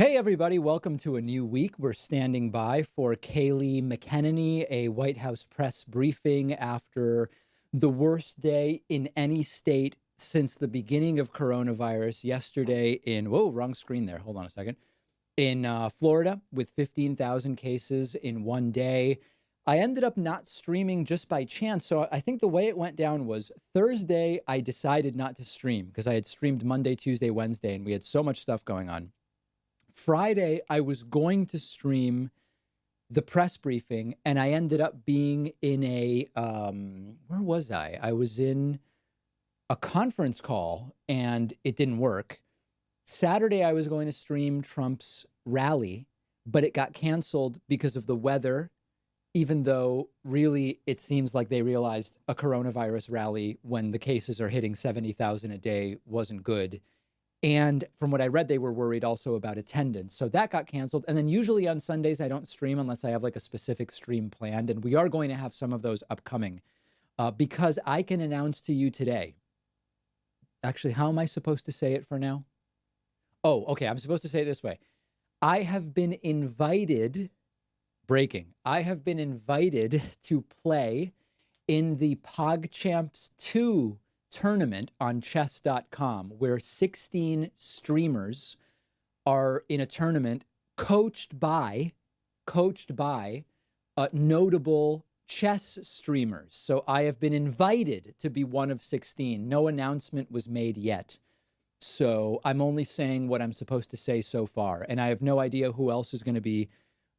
Hey, everybody, welcome to a new week. We're standing by for Kayleigh McEnany, a White House press briefing after the worst day in any state since the beginning of coronavirus yesterday whoa, wrong screen there. Hold on a second. In Florida with 15,000 cases in one day. I ended up not streaming just by chance. So I think the way it went down was Thursday, I decided not to stream because I had streamed Monday, Tuesday, Wednesday, and we had so much stuff going on. Friday, I was going to stream the press briefing, and I ended up being in where was I? I was in a conference call, and it didn't work. Saturday, I was going to stream Trump's rally, but it got canceled because of the weather, even though really it seems like they realized a coronavirus rally when the cases are hitting 70,000 a day wasn't good. And from what I read, they were worried also about attendance. So that got canceled. And then usually on Sundays, I don't stream unless I have like a specific stream planned. And we are going to have some of those upcoming because I can announce to you today. Actually, how am I supposed to say it for now? Oh, okay. I'm supposed to say it this way. I have been invited, I have been invited to play in the PogChamps 2 tournament on chess.com, where 16 streamers are in a tournament coached by notable chess streamers. So I have been invited to be one of 16. No announcement was made yet. So I'm only saying what I'm supposed to say so far. And I have no idea who else is going to be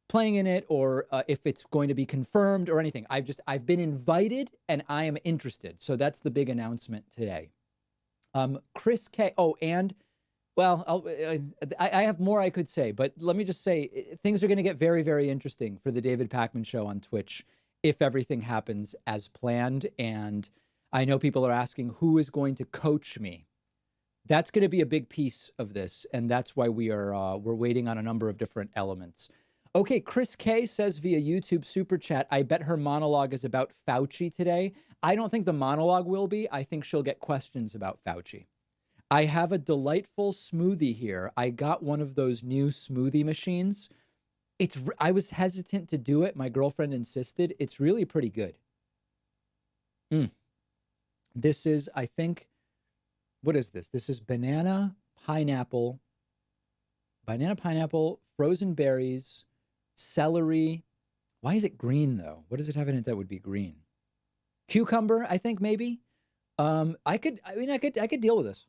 playing in it or if it's going to be confirmed or anything. I've been invited and I am interested. So that's the big announcement today. Chris K. Oh, and well, I have more I could say, but let me just say things are going to get very, very interesting for the David Pakman Show on Twitch if everything happens as planned. And I know people are asking who is going to coach me. That's going to be a big piece of this, and that's why we're waiting on a number of different elements. Okay, Chris K says via YouTube Super Chat, I bet her monologue is about Fauci today. I don't think the monologue will be. I think she'll get questions about Fauci. I have a delightful smoothie here. I got one of those new smoothie machines. I was hesitant to do it. My girlfriend insisted. It's really pretty good. This is, I think, what is this? This is banana, pineapple, frozen berries, celery. Why is it green though? What does it have in it that would be green? Cucumber, I think maybe. I could deal with this.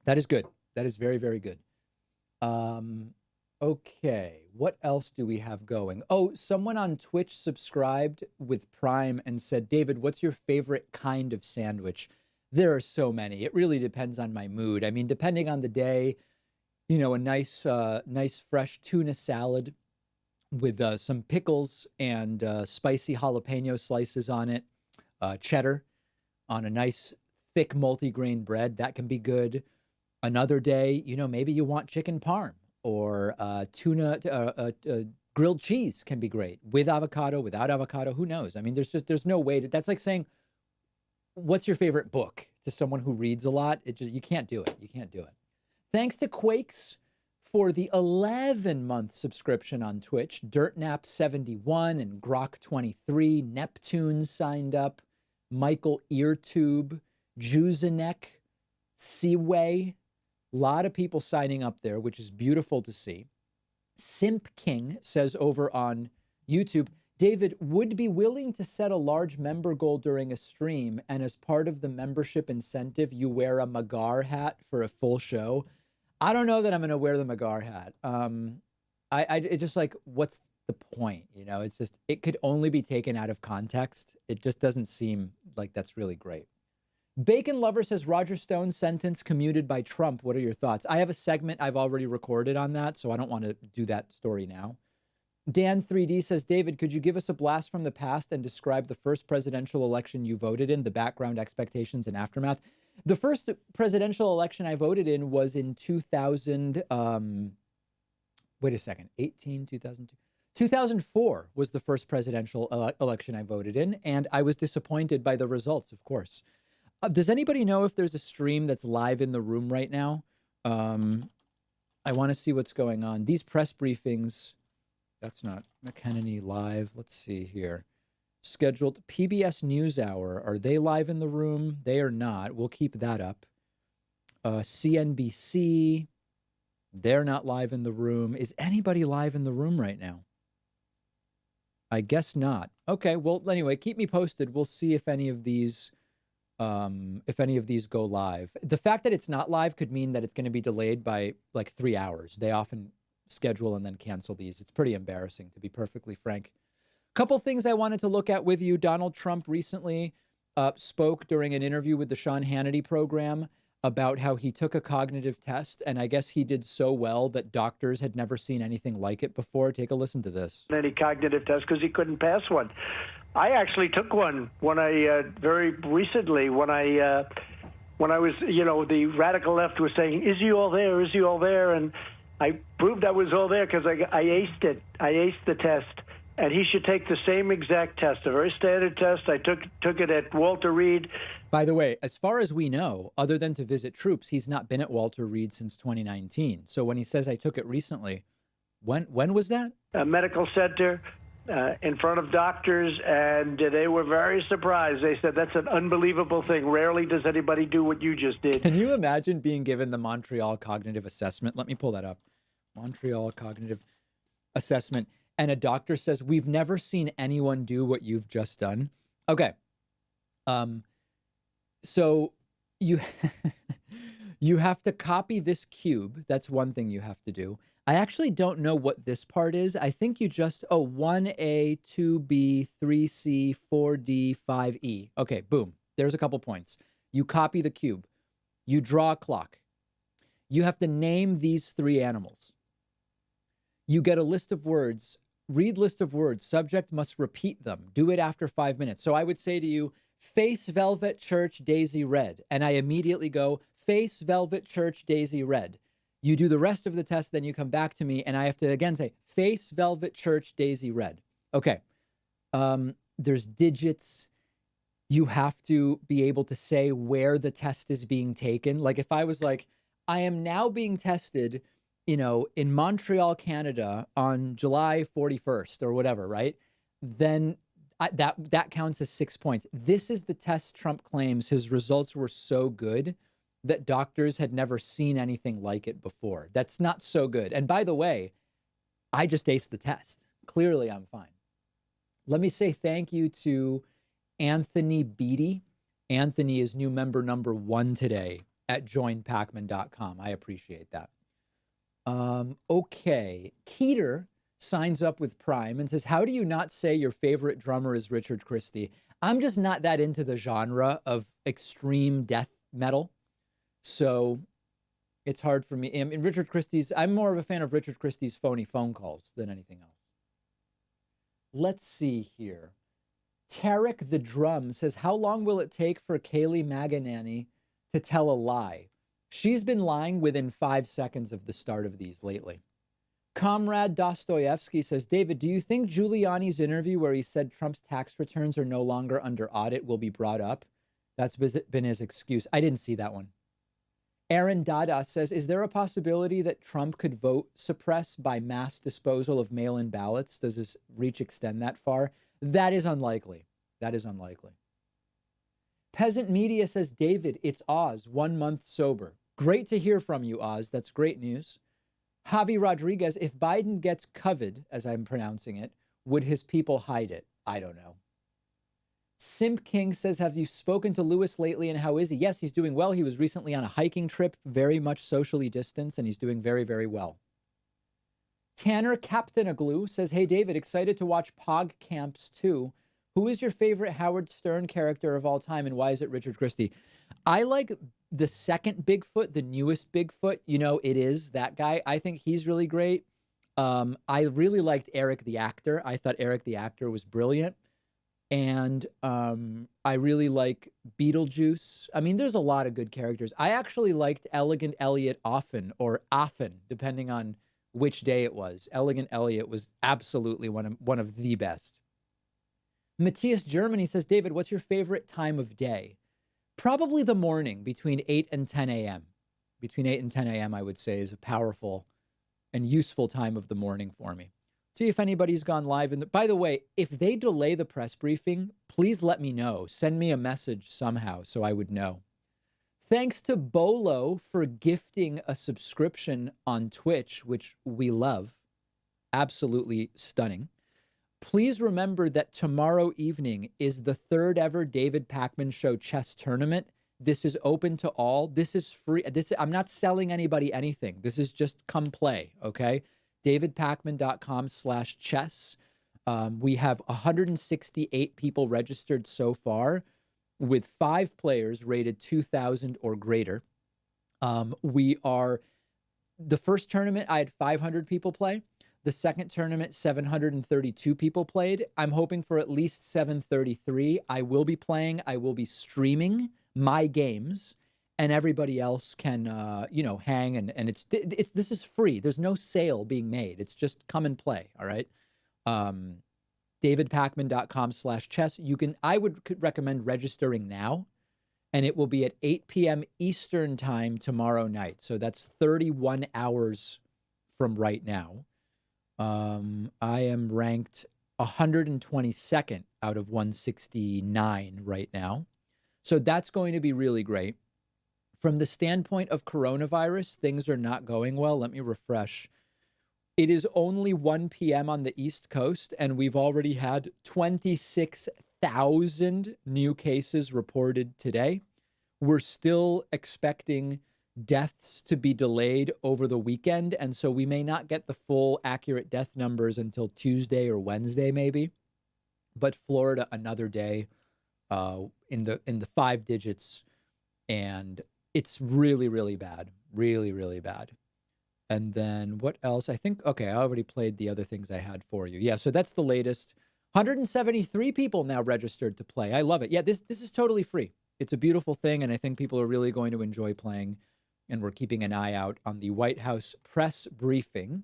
That is good. That is very, very good. Okay, what else do we have going? Oh, someone on Twitch subscribed with Prime and said, David, what's your favorite kind of sandwich? There are so many. It really depends on my mood. I mean, depending on the day, you know, a nice fresh tuna salad with some pickles and spicy jalapeno slices on it, cheddar on a nice thick multigrain bread. That can be good. Another day, you know, maybe you want chicken parm or tuna, grilled cheese can be great with avocado, without avocado. Who knows? I mean, there's no way that's like saying, what's your favorite book to someone who reads a lot? You can't do it. You can't do it. Thanks to Quakes for the 11-month subscription on Twitch. DirtNap71 and Grok23. Neptune signed up. Michael Eartube. Juzanek. Seaway. A lot of people signing up there, which is beautiful to see. Simp King says over on YouTube, David, would be willing to set a large member goal during a stream, and as part of the membership incentive, you wear a Magar hat for a full show. I don't know that I'm going to wear the Magar hat. It's just like, what's the point? You know, it's just, it could only be taken out of context. It just doesn't seem like that's really great. Bacon Lover says Roger Stone's sentence commuted by Trump. What are your thoughts? I have a segment I've already recorded on that, so I don't want to do that story now. Dan 3D says, David, could you give us a blast from the past and describe the first presidential election you voted in, the background, expectations, and aftermath? The first presidential election I voted in was in 2000, wait a second, 2002. 2004 was the first presidential election I voted in, and I was disappointed by the results, of course. Does anybody know if there's a stream that's live in the room right now? I want to see what's going on. These press briefings, that's not McEnany live. Let's see here. Scheduled PBS NewsHour. Are they live in the room? They are not. We'll keep that up. CNBC, they're not live in the room. Is anybody live in the room right now? I guess not. Okay, well, anyway, keep me posted. We'll see if any of these go live. The fact that it's not live could mean that it's going to be delayed by like 3 hours. They often schedule and then cancel these. It's pretty embarrassing, to be perfectly frank. Couple things I wanted to look at with you. Donald Trump recently spoke during an interview with the Sean Hannity program about how he took a cognitive test, and I guess he did so well that doctors had never seen anything like it before. Take a listen to this. Any cognitive test because he couldn't pass one. I actually took one when I very recently when I was, the radical left was saying, "Is he all there? Is he all there?" And I proved I was all there because I aced it. I aced the test. And he should take the same exact test, a very standard test. I took it at Walter Reed. By the way, as far as we know, other than to visit troops, he's not been at Walter Reed since 2019. So when he says I took it recently, when was that? A medical center in front of doctors, and they were very surprised. They said, that's an unbelievable thing. Rarely does anybody do what you just did. Can you imagine being given the Montreal Cognitive Assessment? Let me pull that up. Montreal Cognitive Assessment. And a doctor says, we've never seen anyone do what you've just done. Okay. So you you have to copy this cube. That's one thing you have to do. I actually don't know what this part is. I think you just, 1A, 2B, 3C, 4D, 5E. Okay, boom. There's a couple points. You copy the cube. You draw a clock. You have to name these 3 animals. You get a list of words. Read list of words. Subject must repeat them. Do it after 5 minutes. So I would say to you, face velvet church daisy red. And I immediately go, face velvet church daisy red. You do the rest of the test, then you come back to me, and I have to again say, face velvet church daisy red. Okay. There's digits. You have to be able to say where the test is being taken. Like if I was like, I am now being tested in Montreal, Canada on July 41st or whatever, right? Then that counts as 6 points. This is the test Trump claims his results were so good that doctors had never seen anything like it before. That's not so good. And by the way, I just aced the test. Clearly, I'm fine. Let me say thank you to Anthony Beatty. Anthony is new member number 1 today at joinpacman.com. I appreciate that. Okay. Keeter signs up with Prime and says, how do you not say your favorite drummer is Richard Christie? I'm just not that into the genre of extreme death metal. So it's hard for me. I mean, I'm more of a fan of Richard Christie's phony phone calls than anything else. Let's see here. Tarek the Drum says, how long will it take for Kayleigh McEnany to tell a lie? She's been lying within 5 seconds of the start of these lately. Comrade Dostoevsky says, David, do you think Giuliani's interview where he said Trump's tax returns are no longer under audit will be brought up? That's been his excuse. I didn't see that one. Aaron Dada says, is there a possibility that Trump could vote suppress by mass disposal of mail-in ballots? Does his reach extend that far? That is unlikely. That is unlikely. Peasant Media says, David, it's Oz, 1 month sober. Great to hear from you, Oz. That's great news. Javi Rodriguez, if Biden gets COVID, as I'm pronouncing it, would his people hide it? I don't know. Simp King says, have you spoken to Lewis lately and how is he? Yes, he's doing well. He was recently on a hiking trip, very much socially distanced, and he's doing very, very well. Tanner Captain Aglue says, hey, David, excited to watch Pog Camps 2. Who is your favorite Howard Stern character of all time and why is it Richard Christie? I like the second Bigfoot, the newest Bigfoot. It is that guy. I think he's really great. I really liked Eric the actor. I thought Eric the actor was brilliant. And I really like Beetlejuice. I mean, there's a lot of good characters. I actually liked Elegant Elliot often, depending on which day it was. Elegant Elliot was absolutely one of the best. Matthias Germany says, David, what's your favorite time of day? Probably the morning between 8 and 10 a.m. Between 8 and 10 a.m., I would say, is a powerful and useful time of the morning for me. See if anybody's gone live. By the way, if they delay the press briefing, please let me know. Send me a message somehow so I would know. Thanks to Bolo for gifting a subscription on Twitch, which we love. Absolutely stunning. Please remember that tomorrow evening is the 3rd ever David Pakman Show chess tournament. This is open to all. This is free. I'm not selling anybody anything. This is just come play, okay? davidpakman.com/chess. We have 168 people registered so far with 5 players rated 2,000 or greater. We are, the first tournament, I had 500 people play. The second tournament, 732 people played. I'm hoping for at least 733. I will be playing. I will be streaming my games, and everybody else can, hang. And this is free. There's no sale being made. It's just come and play. All right. davidpakman.com/chess. I would recommend registering now, and it will be at 8 p.m. Eastern time tomorrow night. So that's 31 hours from right now. I am ranked 122nd out of 169 right now. So that's going to be really great. From the standpoint of coronavirus, things are not going well. Let me refresh. It is only 1 p.m. on the East Coast, and we've already had 26,000 new cases reported today. We're still expecting deaths to be delayed over the weekend, and so we may not get the full accurate death numbers until Tuesday or Wednesday, maybe. But Florida, another day in the 5 digits, and it's really, really bad. Really, really bad. And then what else? I think, okay, I already played the other things I had for you. Yeah, so that's the latest. 173 people now registered to play. I love it. Yeah, this is totally free. It's a beautiful thing, and I think people are really going to enjoy playing. And we're keeping an eye out on the White House press briefing.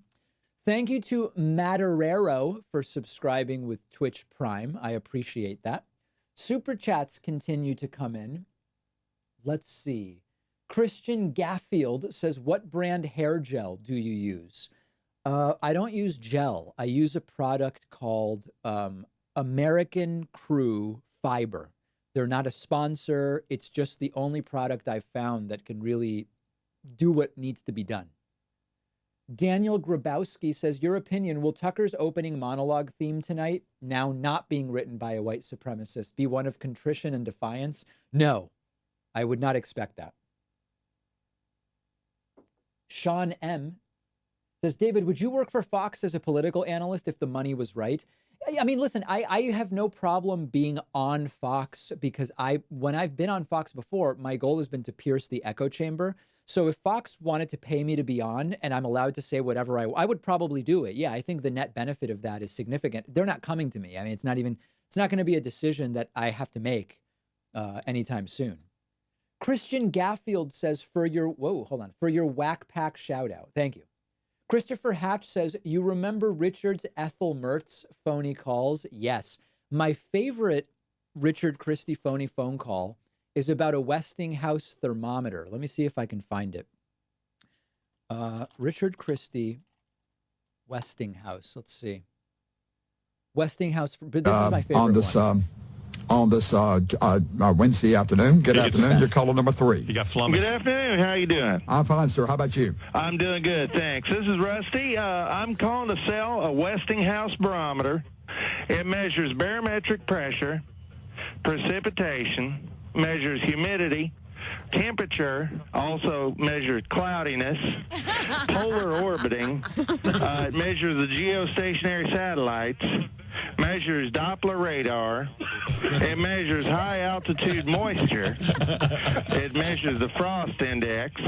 Thank you to Matarero for subscribing with Twitch Prime. I appreciate that. Super chats continue to come in. Let's see. Christian Gaffield says, what brand hair gel do you use? I don't use gel. I use a product called American Crew Fiber. They're not a sponsor. It's just the only product I've found that can really do what needs to be done. Daniel Grabowski says, your opinion, will Tucker's opening monologue theme tonight, now not being written by a white supremacist, be one of contrition and defiance? No, I would not expect that. Sean M. says, David, would you work for Fox as a political analyst if the money was right? I mean, listen, I have no problem being on Fox because when I've been on Fox before, my goal has been to pierce the echo chamber. So if Fox wanted to pay me to be on and I'm allowed to say whatever I would probably do it. Yeah, I think the net benefit of that is significant. They're not coming to me. I mean, it's not going to be a decision that I have to make anytime soon. Christian Gaffield says, for your whack pack shout out. Thank you. Christopher Hatch says, you remember Richard's Ethel Mertz phony calls? Yes. My favorite Richard Christie phony phone call is about a Westinghouse thermometer. Let me see if I can find it. Richard Christie, Westinghouse. Let's see. Westinghouse. But this is my favorite one. On this Wednesday afternoon. Good afternoon. You're caller number 3. You got flummoxed. Good afternoon. How you doing? I'm fine, sir. How about you? I'm doing good, thanks. This is Rusty. I'm calling to sell a Westinghouse barometer. It measures barometric pressure, precipitation, measures humidity, temperature, also measures cloudiness, polar orbiting. It measures the geostationary satellites, measures Doppler radar. It measures high altitude moisture. It measures the frost index,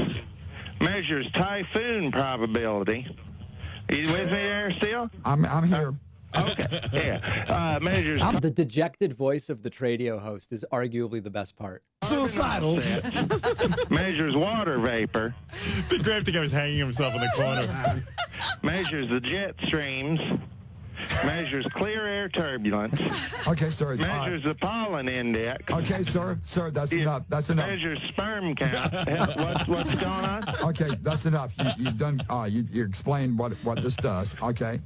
measures typhoon probability. Are you with me there still? I'm here. Okay, yeah. Measures... The dejected voice of the Tradio host is arguably the best part. Suicidal. Measures water vapor. It'd be great if the guy was hanging himself in the corner. Measures the jet streams. measures clear air turbulence, Okay, sir. measures the pollen index. Okay, sir. Sir, that's enough. That's enough. Measures sperm count. What's going on? Okay, that's enough. You've done. You explained what this does. Okay.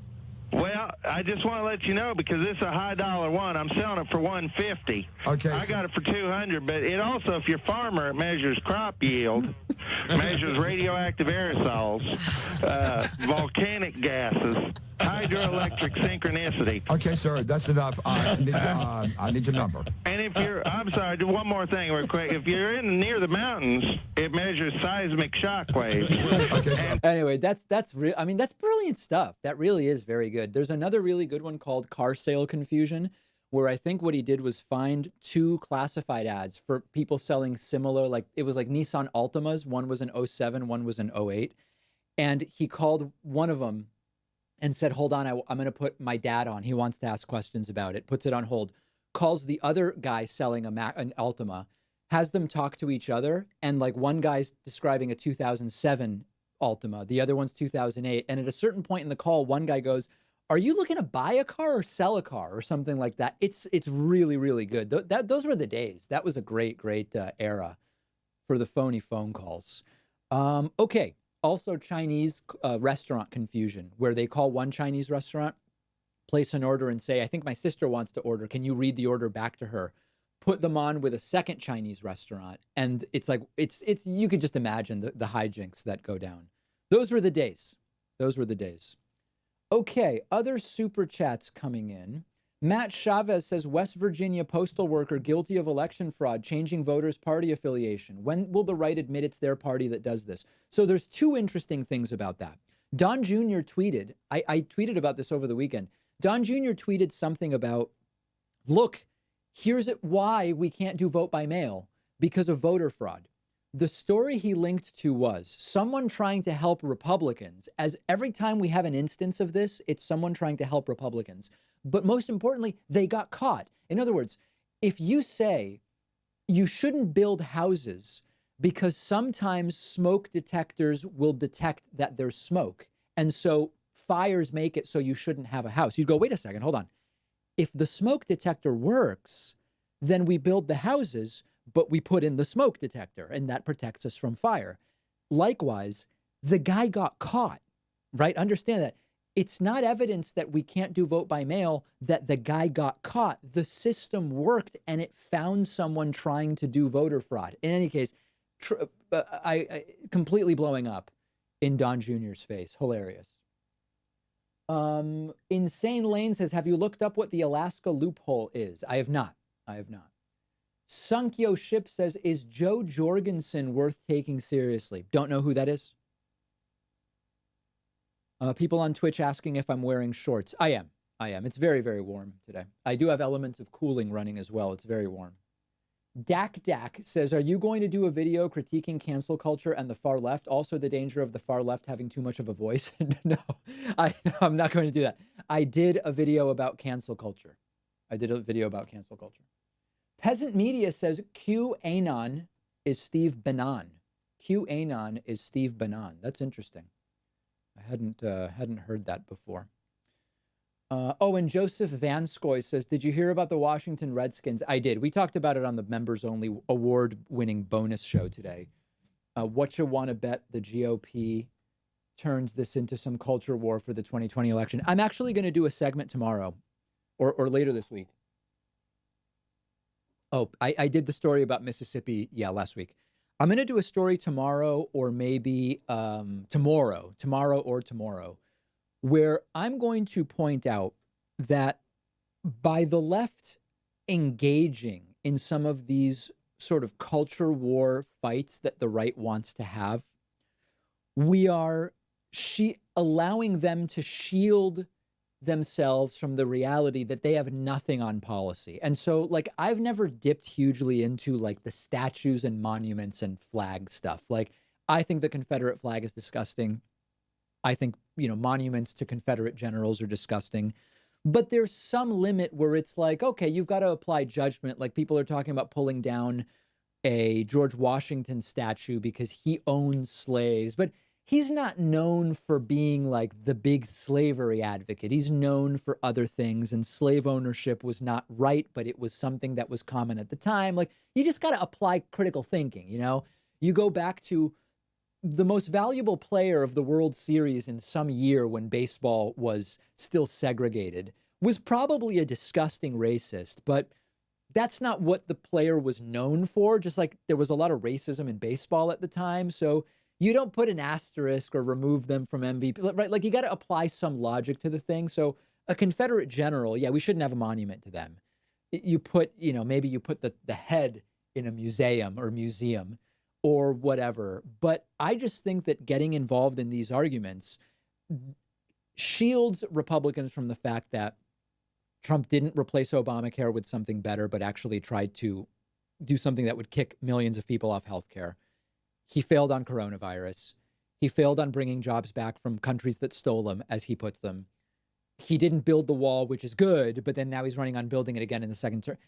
Well, I just want to let you know, because this is a high dollar one. I'm selling it for $150. Okay. I got it for $200, but it also, if you're a farmer, it measures crop yield, measures radioactive aerosols, volcanic gases, hydroelectric synchronicity. Okay, sir, that's enough. I need your number. And if you're, I'm sorry, one more thing real quick. If you're near the mountains, it measures seismic shock waves. Okay, sir. Anyway, that's real. I mean, that's brilliant stuff. That really is very good. There's another really good one called Car Sale Confusion, where I think what he did was find 2 classified ads for people selling similar, like it was like Nissan Altimas. One was an '07, one was an '08. And he called one of them and said, hold on, I'm going to put my dad on. He wants to ask questions about it. Puts it on hold. Calls the other guy selling an Altima, has them talk to each other. And like one guy's describing a 2007 Altima, the other one's 2008. And at a certain point in the call, one guy goes, are you looking to buy a car or sell a car or something like that? It's really, really good. Those were the days. That was a great era for the phony phone calls. Okay. Also Chinese restaurant confusion, where they call one Chinese restaurant, place an order and say, I think my sister wants to order. Can you read the order back to her? Put them on with a second Chinese restaurant. And it's like, it's you could just imagine the hijinks that go down. Those were the days. Those were the days. Okay, other super chats coming in. Matt Chavez says, West Virginia postal worker guilty of election fraud, changing voters' party affiliation. When will the right admit it's their party that does this? So there's 2 interesting things about that. Don Jr. tweeted, I tweeted about this over the weekend. Don Jr. tweeted something about, look, here's why we can't do vote by mail, because of voter fraud. The story he linked to was someone trying to help Republicans, as every time we have an instance of this, it's someone trying to help Republicans. But most importantly, they got caught. In other words, if you say you shouldn't build houses because sometimes smoke detectors will detect that there's smoke, and so fires make it so you shouldn't have a house, you'd go, wait a second, hold on. If the smoke detector works, then we build the houses, but we put in the smoke detector, and that protects us from fire. Likewise, the guy got caught, right? Understand that. It's not evidence that we can't do vote by mail that the guy got caught. The system worked, and it found someone trying to do voter fraud. In any case, I completely blowing up in Don Jr.'s face. Hilarious. Insane Lane says, have you looked up what the Alaska loophole is? I have not. Sunkyo Ship says, is Joe Jorgensen worth taking seriously? Don't know who that is. People on Twitch asking if I'm wearing shorts. I am. It's very, very warm today. I do have elements of cooling running as well. It's very warm. Dak says, are you going to do a video critiquing cancel culture and the far left? Also the danger of the far left having too much of a voice? No, I'm not going to do that. I did a video about cancel culture. Peasant Media says QAnon is Steve Bannon. QAnon is Steve Bannon. That's interesting. I hadn't heard that before. And Joseph Vanskoy says, did you hear about the Washington Redskins? I did. We talked about it on the members-only award-winning bonus show today. What you want to bet the GOP turns this into some culture war for the 2020 election. I'm actually going to do a segment tomorrow or later this week. Oh, I did the story about Mississippi, last week. I'm going to do a story tomorrow or maybe tomorrow, where I'm going to point out that by the left engaging in some of these sort of culture war fights that the right wants to have, we are allowing them to shield themselves from the reality that they have nothing on policy. And so, like, I've never dipped hugely into like the statues and monuments and flag stuff. Like, I think the Confederate flag is disgusting. I think, monuments to Confederate generals are disgusting. But there's some limit where it's like, okay, you've got to apply judgment. Like, people are talking about pulling down a George Washington statue because he owns slaves. But he's not known for being like the big slavery advocate. He's known for other things, and slave ownership was not right, but it was something that was common at the time. Like, you just got to apply critical thinking, you know? You go back to the most valuable player of the World Series in some year when baseball was still segregated was probably a disgusting racist, but that's not what the player was known for. Just like there was a lot of racism in baseball at the time. So you don't put an asterisk or remove them from MVP, right? Like, you got to apply some logic to the thing. So a Confederate general, yeah, we shouldn't have a monument to them. You put, you know, maybe you put the head in a museum or whatever. But I just think that getting involved in these arguments shields Republicans from the fact that Trump didn't replace Obamacare with something better, but actually tried to do something that would kick millions of people off healthcare. He failed on coronavirus. He failed on bringing jobs back from countries that stole them, as he puts them. He didn't build the wall, which is good, but then now he's running on building it again in the second term.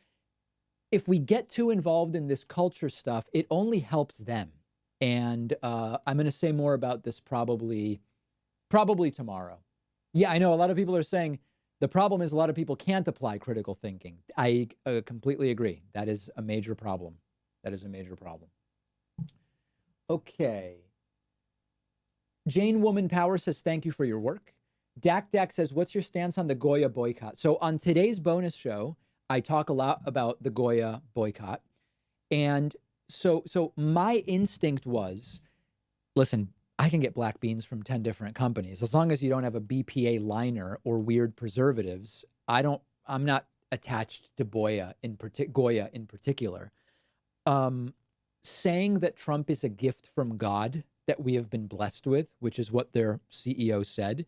If we get too involved in this culture stuff, it only helps them. And I'm going to say more about this probably tomorrow. Yeah, I know a lot of people are saying the problem is a lot of people can't apply critical thinking. I completely agree. That is a major problem. Okay. Jane Woman Power says, thank you for your work. Dak says, what's your stance on the Goya boycott? So on today's bonus show, I talk a lot about the Goya boycott. And so my instinct was, listen, I can get black beans from 10 different companies. As long as you don't have a BPA liner or weird preservatives, I'm not attached to Goya in particular. Saying that Trump is a gift from God that we have been blessed with, which is what their CEO said,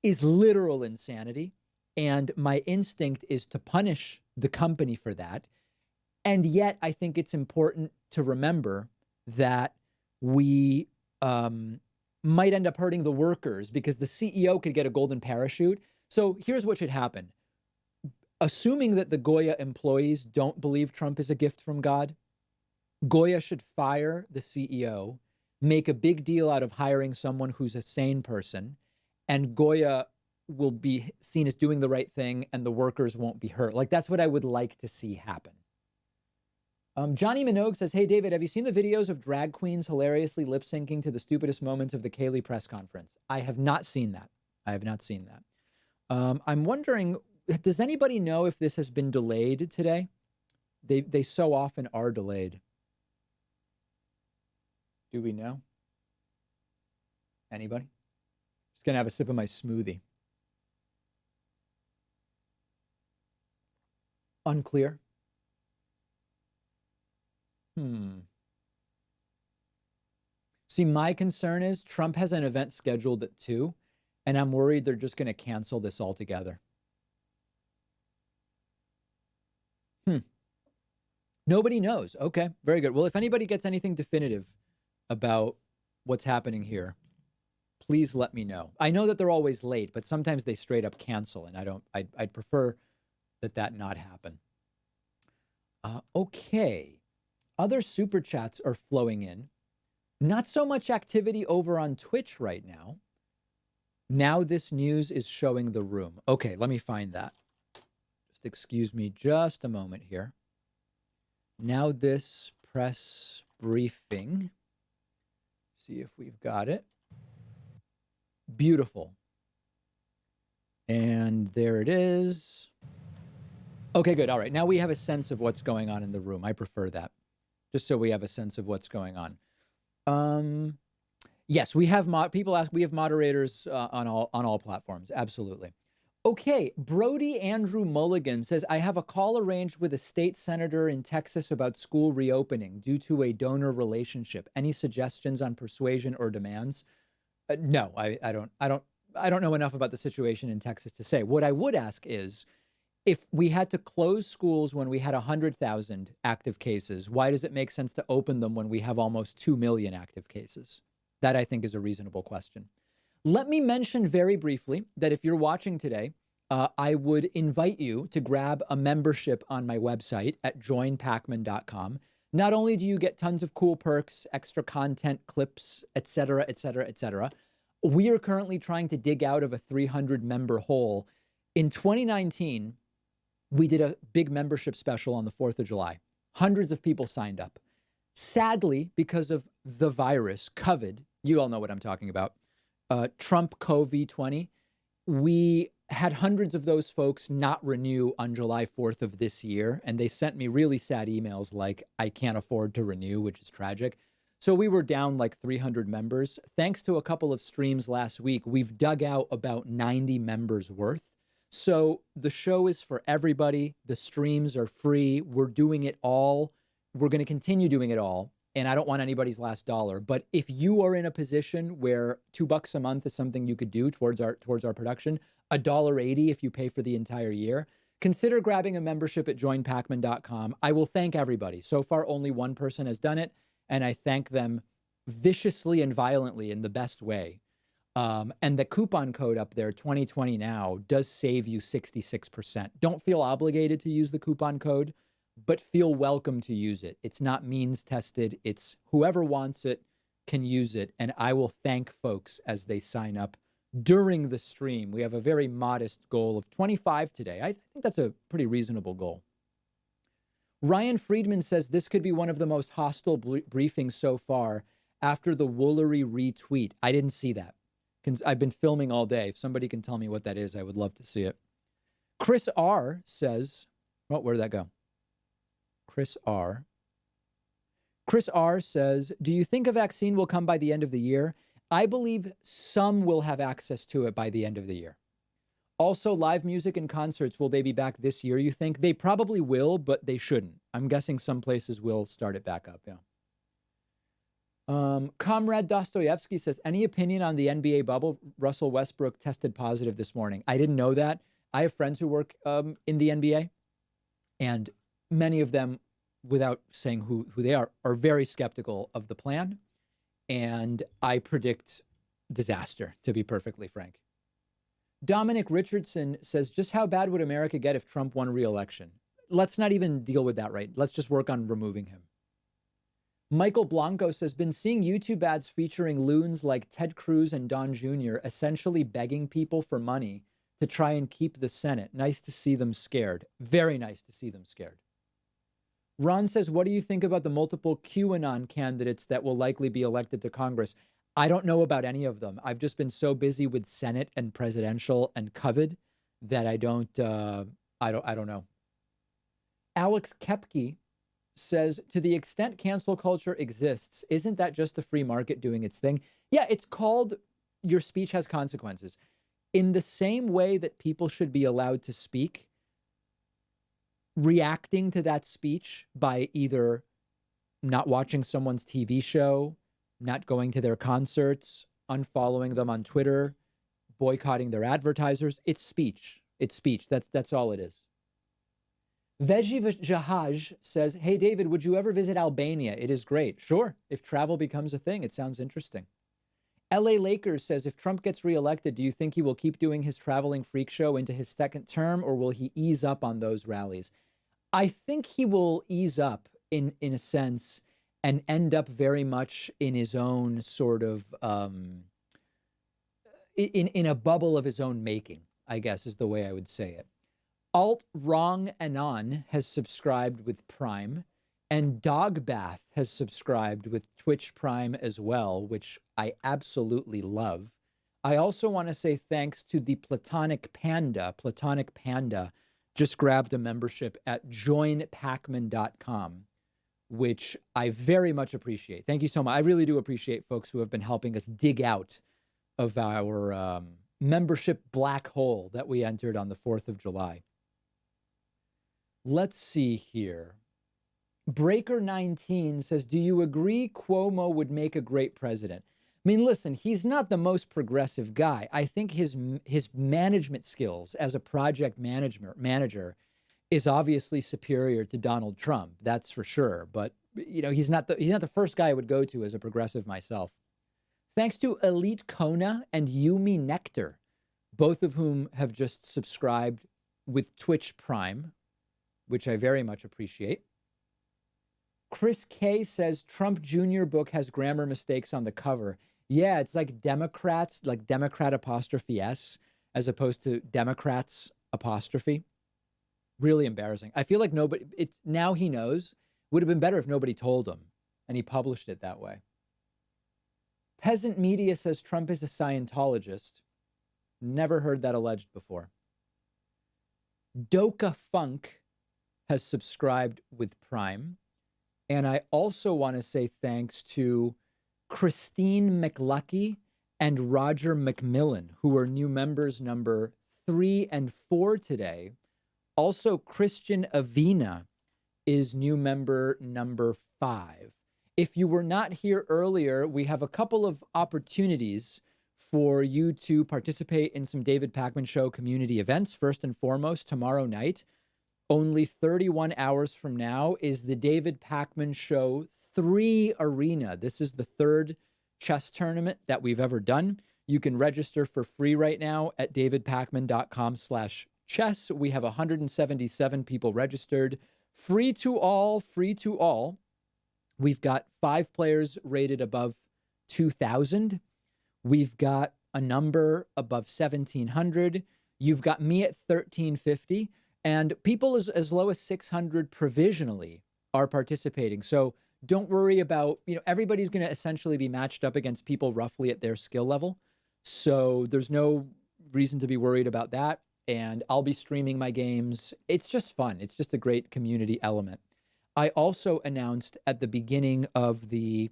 is literal insanity. And my instinct is to punish the company for that. And yet I think it's important to remember that we might end up hurting the workers because the CEO could get a golden parachute. So here's what should happen. Assuming that the Goya employees don't believe Trump is a gift from God, Goya should fire the CEO, make a big deal out of hiring someone who's a sane person, and Goya will be seen as doing the right thing and the workers won't be hurt. Like, that's what I would like to see happen. Johnny Minogue says, hey, David, have you seen the videos of drag queens hilariously lip syncing to the stupidest moments of the Kayleigh press conference? I have not seen that. I'm wondering, does anybody know if this has been delayed today? They so often are delayed. Do we know? Anybody? Just gonna have a sip of my smoothie. Unclear. See, my concern is Trump has an event scheduled at 2, and I'm worried they're just going to cancel this altogether. Nobody knows. Okay, very good. Well, if anybody gets anything definitive about what's happening here, please let me know. I know that they're always late, but sometimes they straight up cancel, and I'd prefer that not happen. Okay. Other super chats are flowing in. Not so much activity over on Twitch right now. Now this news is showing the room. Okay, let me find that. Just excuse me just a moment here. Now this press briefing. See if we've got it. Beautiful. And there it is. Okay, good. All right. Now we have a sense of what's going on in the room. I prefer that. Just so we have a sense of what's going on. Yes, we have people ask. We have moderators on all platforms. Absolutely. Okay, Brody Andrew Mulligan says, I have a call arranged with a state senator in Texas about school reopening due to a donor relationship. Any suggestions on persuasion or demands? No, I don't know enough about the situation in Texas to say. What I would ask is, if we had to close schools when we had 100,000 active cases, why does it make sense to open them when we have almost 2 million active cases? That, I think, is a reasonable question. Let me mention very briefly that if you're watching today, I would invite you to grab a membership on my website at joinpacman.com. Not only do you get tons of cool perks, extra content, clips, etc., etc., etc., we are currently trying to dig out of a 300 member hole. In 2019, we did a big membership special on the 4th of July. Hundreds of people signed up. Sadly, because of the virus, COVID, you all know what I'm talking about, Trump COVID-20, we had hundreds of those folks not renew on July 4th of this year. And they sent me really sad emails like, I can't afford to renew, which is tragic. So we were down like 300 members. Thanks to a couple of streams last week, we've dug out about 90 members worth. So the show is for everybody. The streams are free. We're doing it all. We're going to continue doing it all. And I don't want anybody's last dollar. But if you are in a position where $2 a month is something you could do towards our production, $1.80 if you pay for the entire year, consider grabbing a membership at joinpacman.com. I will thank everybody. So far, only one person has done it. And I thank them viciously and violently in the best way. And the coupon code up there, 2020 now, does save you 66%. Don't feel obligated to use the coupon code, but feel welcome to use it. It's not means tested. It's whoever wants it can use it. And I will thank folks as they sign up during the stream. We have a very modest goal of 25 today. I think that's a pretty reasonable goal. Ryan Friedman says this could be one of the most hostile briefings so far after the Woolery retweet. I didn't see that. I've been filming all day. If somebody can tell me what that is, I would love to see it. Chris R says, oh, where did that go? Chris R says, do you think a vaccine will come by the end of the year? I believe some will have access to it by the end of the year. Also, live music and concerts, will they be back this year, you think? They probably will, but they shouldn't. I'm guessing some places will start it back up, yeah. Comrade Dostoevsky says, any opinion on the NBA bubble? Russell Westbrook tested positive this morning. I didn't know that. I have friends who work in the NBA, and many of them, without saying who they are very skeptical of the plan. And I predict disaster, to be perfectly frank. Dominic Richardson says, just how bad would America get if Trump won re-election? Let's not even deal with that, right? Let's just work on removing him. Michael Blanco says, been seeing YouTube ads featuring loons like Ted Cruz and Don Jr. essentially begging people for money to try and keep the Senate. Nice to see them scared. Very nice to see them scared. Ron says, what do you think about the multiple QAnon candidates that will likely be elected to Congress? I don't know about any of them. I've just been so busy with Senate and presidential and COVID that I don't know. Alex Kepke says, to the extent cancel culture exists, isn't that just the free market doing its thing? Yeah, it's called your speech has consequences. In the same way that people should be allowed to speak, reacting to that speech by either not watching someone's TV show, not going to their concerts, unfollowing them on Twitter, boycotting their advertisers. It's speech. It's speech. That's all it is. Veggie Jahaj says, hey, David, would you ever visit Albania? It is great. Sure. If travel becomes a thing, it sounds interesting. LA Lakers says, if Trump gets reelected, do you think he will keep doing his traveling freak show into his second term, or will he ease up on those rallies? I think he will ease up in a sense and end up very much in his own sort of, in a bubble of his own making, I guess is the way I would say it. Alt Wrong Anon has subscribed with Prime, and Dog Bath has subscribed with Twitch Prime as well, which I absolutely love. I also want to say thanks to the Platonic Panda. Platonic Panda just grabbed a membership at joinpacman.com, which I very much appreciate. Thank you so much. I really do appreciate folks who have been helping us dig out of our membership black hole that we entered on the 4th of July. Let's see here. Breaker 19 says, do you agree Cuomo would make a great president? I mean, listen, he's not the most progressive guy. I think his management skills as a project manager is obviously superior to Donald Trump. That's for sure. But, you know, he's not the first guy I would go to as a progressive myself. Thanks to Elite Kona and Yumi Nectar, both of whom have just subscribed with Twitch Prime, which I very much appreciate. Chris K says Trump Jr. book has grammar mistakes on the cover. Yeah, it's like Democrats, like Democrat apostrophe S, as opposed to Democrats apostrophe. Really embarrassing. I feel like nobody, it's now he knows. Would have been better if nobody told him and he published it that way. Peasant Media says Trump is a Scientologist. Never heard that alleged before. Doka Funk has subscribed with Prime. And I also want to say thanks to Christine McLucky and Roger McMillan, who are new members number 3 and 4 today. Also, Christian Avina is new member number 5. If you were not here earlier, we have a couple of opportunities for you to participate in some David Pakman Show community events. First and foremost, tomorrow night, only 31 hours from now, is the David Pakman Show 3 Arena. This is the 3rd chess tournament that we've ever done. You can register for free right now at davidpakman.com/chess. We have 177 people registered. Free to all, free to all. We've got 5 players rated above 2,000. We've got a number above 1,700. You've got me at 1,350. And people as low as 600 provisionally are participating. So don't worry about, everybody's going to essentially be matched up against people roughly at their skill level. So there's no reason to be worried about that. And I'll be streaming my games. It's just fun. It's just a great community element. I also announced at the beginning of a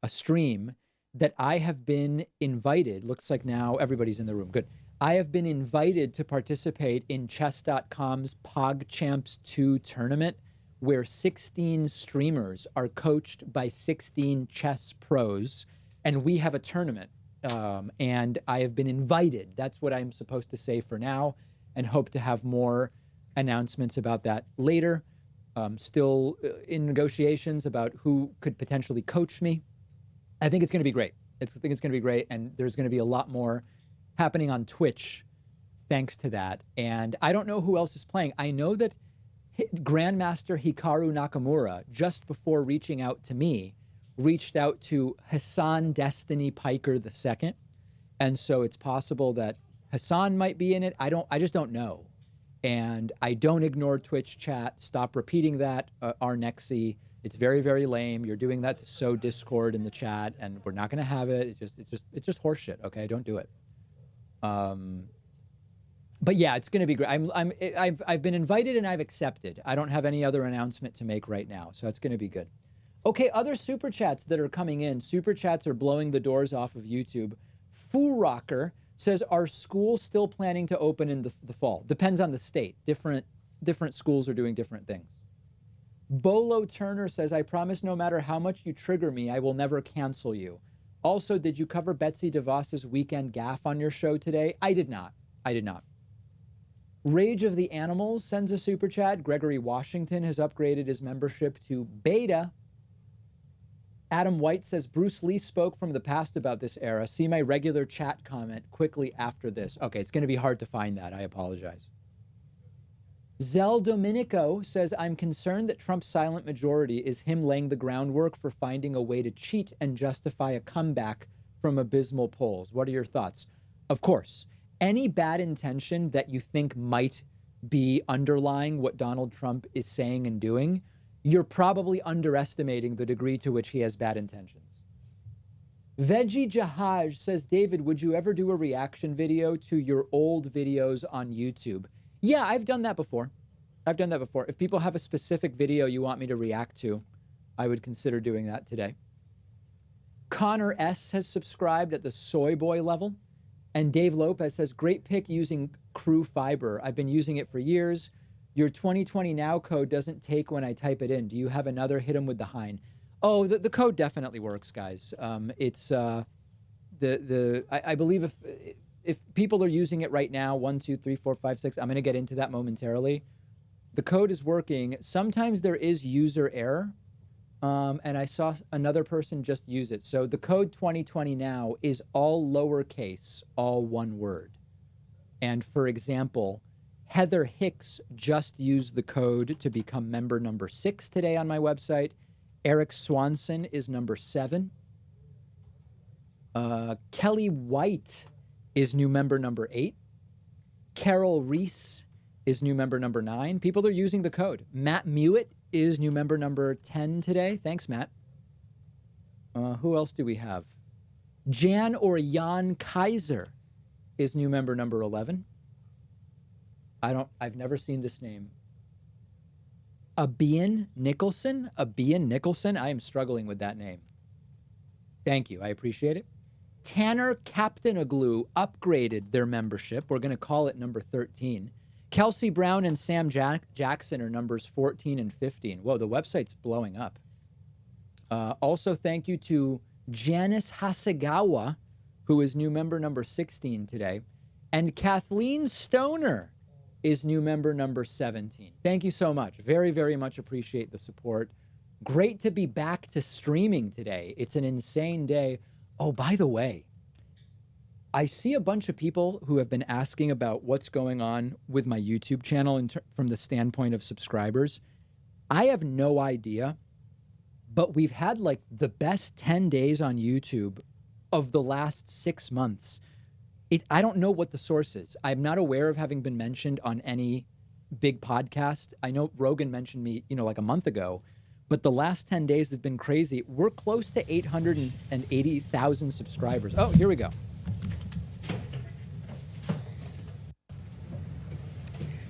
stream that I have been invited. Looks like now everybody's in the room. Good. I have been invited to participate in Chess.com's PogChamps 2 tournament, where 16 streamers are coached by 16 chess pros, and we have a tournament. And I have been invited. That's what I'm supposed to say for now, and hope to have more announcements about that later. Still in negotiations about who could potentially coach me. I think it's going to be great. I think it's going to be great, and there's going to be a lot more happening on Twitch thanks to that. And I don't know who else is playing. I know that Grandmaster Hikaru Nakamura, just before reaching out to me, reached out to Hassan Destiny Piker II. And so it's possible that Hassan might be in it. I just don't know. And I don't ignore Twitch chat. Stop repeating that, Arnexy. It's very, very lame. You're doing that to sow discord in the chat, and we're not going to have it. It's just horseshit. Okay, don't do it. But yeah, it's going to be great. I've been invited and I've accepted. I don't have any other announcement to make right now, so it's going to be good. Okay, other super chats that are coming in. Super chats are blowing the doors off of YouTube. Foo Rocker says, are schools still planning to open in the fall? Depends on the state. Different schools are doing different things. Bolo Turner says, I promise no matter how much you trigger me, I will never cancel you. Also, did you cover Betsy DeVos's weekend gaffe on your show today? I did not. Rage of the Animals sends a super chat. Gregory Washington has upgraded his membership to Beta. Adam White says, Bruce Lee spoke from the past about this era. See my regular chat comment quickly after this. Okay, it's going to be hard to find that. I apologize. Zel Domenico says, I'm concerned that Trump's silent majority is him laying the groundwork for finding a way to cheat and justify a comeback from abysmal polls. What are your thoughts? Of course, any bad intention that you think might be underlying what Donald Trump is saying and doing, you're probably underestimating the degree to which he has bad intentions. Veggie Jahaj says, David, would you ever do a reaction video to your old videos on YouTube? Yeah, I've done that before. If people have a specific video you want me to react to, I would consider doing that today. Connor S. has subscribed at the soy boy level. And Dave Lopez says, great pick using Crew Fiber. I've been using it for years. Your 2020 Now code doesn't take when I type it in. Do you have another? Hit him with the Hein. Oh, the code definitely works, guys. It's I believe if people are using it right now, 1, 2, 3, 4, 5, 6, I'm going to get into that momentarily. The code is working. Sometimes there is user error. And I saw another person just use it. So the code 2020 Now is all lowercase, all one word. And for example, Heather Hicks just used the code to become member number 6 today on my website. Eric Swanson is number 7. Kelly White is new member number 8. Carol Reese is new member number 9. People are using the code. Matt Mewett is new member number 10 today. Thanks, Matt. Who else do we have? Jan or Jan Kaiser is new member number 11. I've never seen this name. Abian Nicholson? I am struggling with that name. Thank you. I appreciate it. Tanner Captainaglu upgraded their membership. We're going to call it number 13. Kelsey Brown and Sam Jackson are numbers 14 and 15. Whoa, the website's blowing up. Also, thank you to Janice Hasegawa, who is new member number 16 today. And Kathleen Stoner is new member number 17. Thank you so much. Very, very much appreciate the support. Great to be back to streaming today. It's an insane day. Oh, by the way, I see a bunch of people who have been asking about what's going on with my YouTube channel from the standpoint of subscribers. I have no idea, but we've had like the best 10 days on YouTube of the last 6 months. I don't know what the source is. I'm not aware of having been mentioned on any big podcast. I know Rogan mentioned me, like a month ago, but the last 10 days have been crazy. We're close to 880,000 subscribers. Oh, here we go.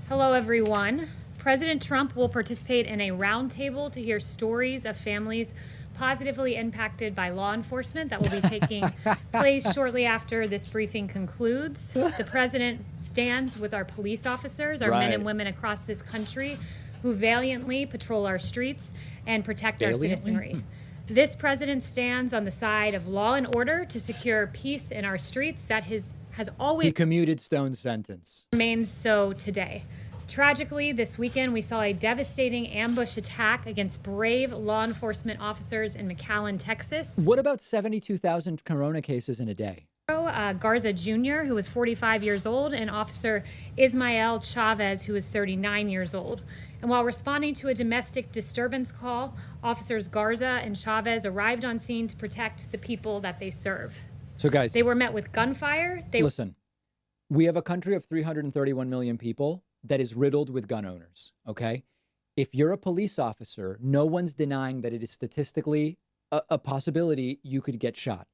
Hello, everyone. President Trump will participate in a roundtable to hear stories of families positively impacted by law enforcement that will be taking place shortly after this briefing concludes. The president stands with our police officers, our men and women across this country who valiantly patrol our streets and protect our citizenry. This president stands on the side of law and order to secure peace in our streets. That has always... He commuted Stone's sentence. ...remains so today. Tragically, this weekend, we saw a devastating ambush attack against brave law enforcement officers in McAllen, Texas. What about 72,000 corona cases in a day? Garza Jr., who was 45 years old, and Officer Ismael Chavez, who was 39 years old. And while responding to a domestic disturbance call, Officers Garza and Chavez arrived on scene to protect the people that they serve. So, guys, they were met with gunfire. Listen, we have a country of 331 million people that is riddled with gun owners, okay? If you're a police officer, no one's denying that it is statistically a possibility you could get shot.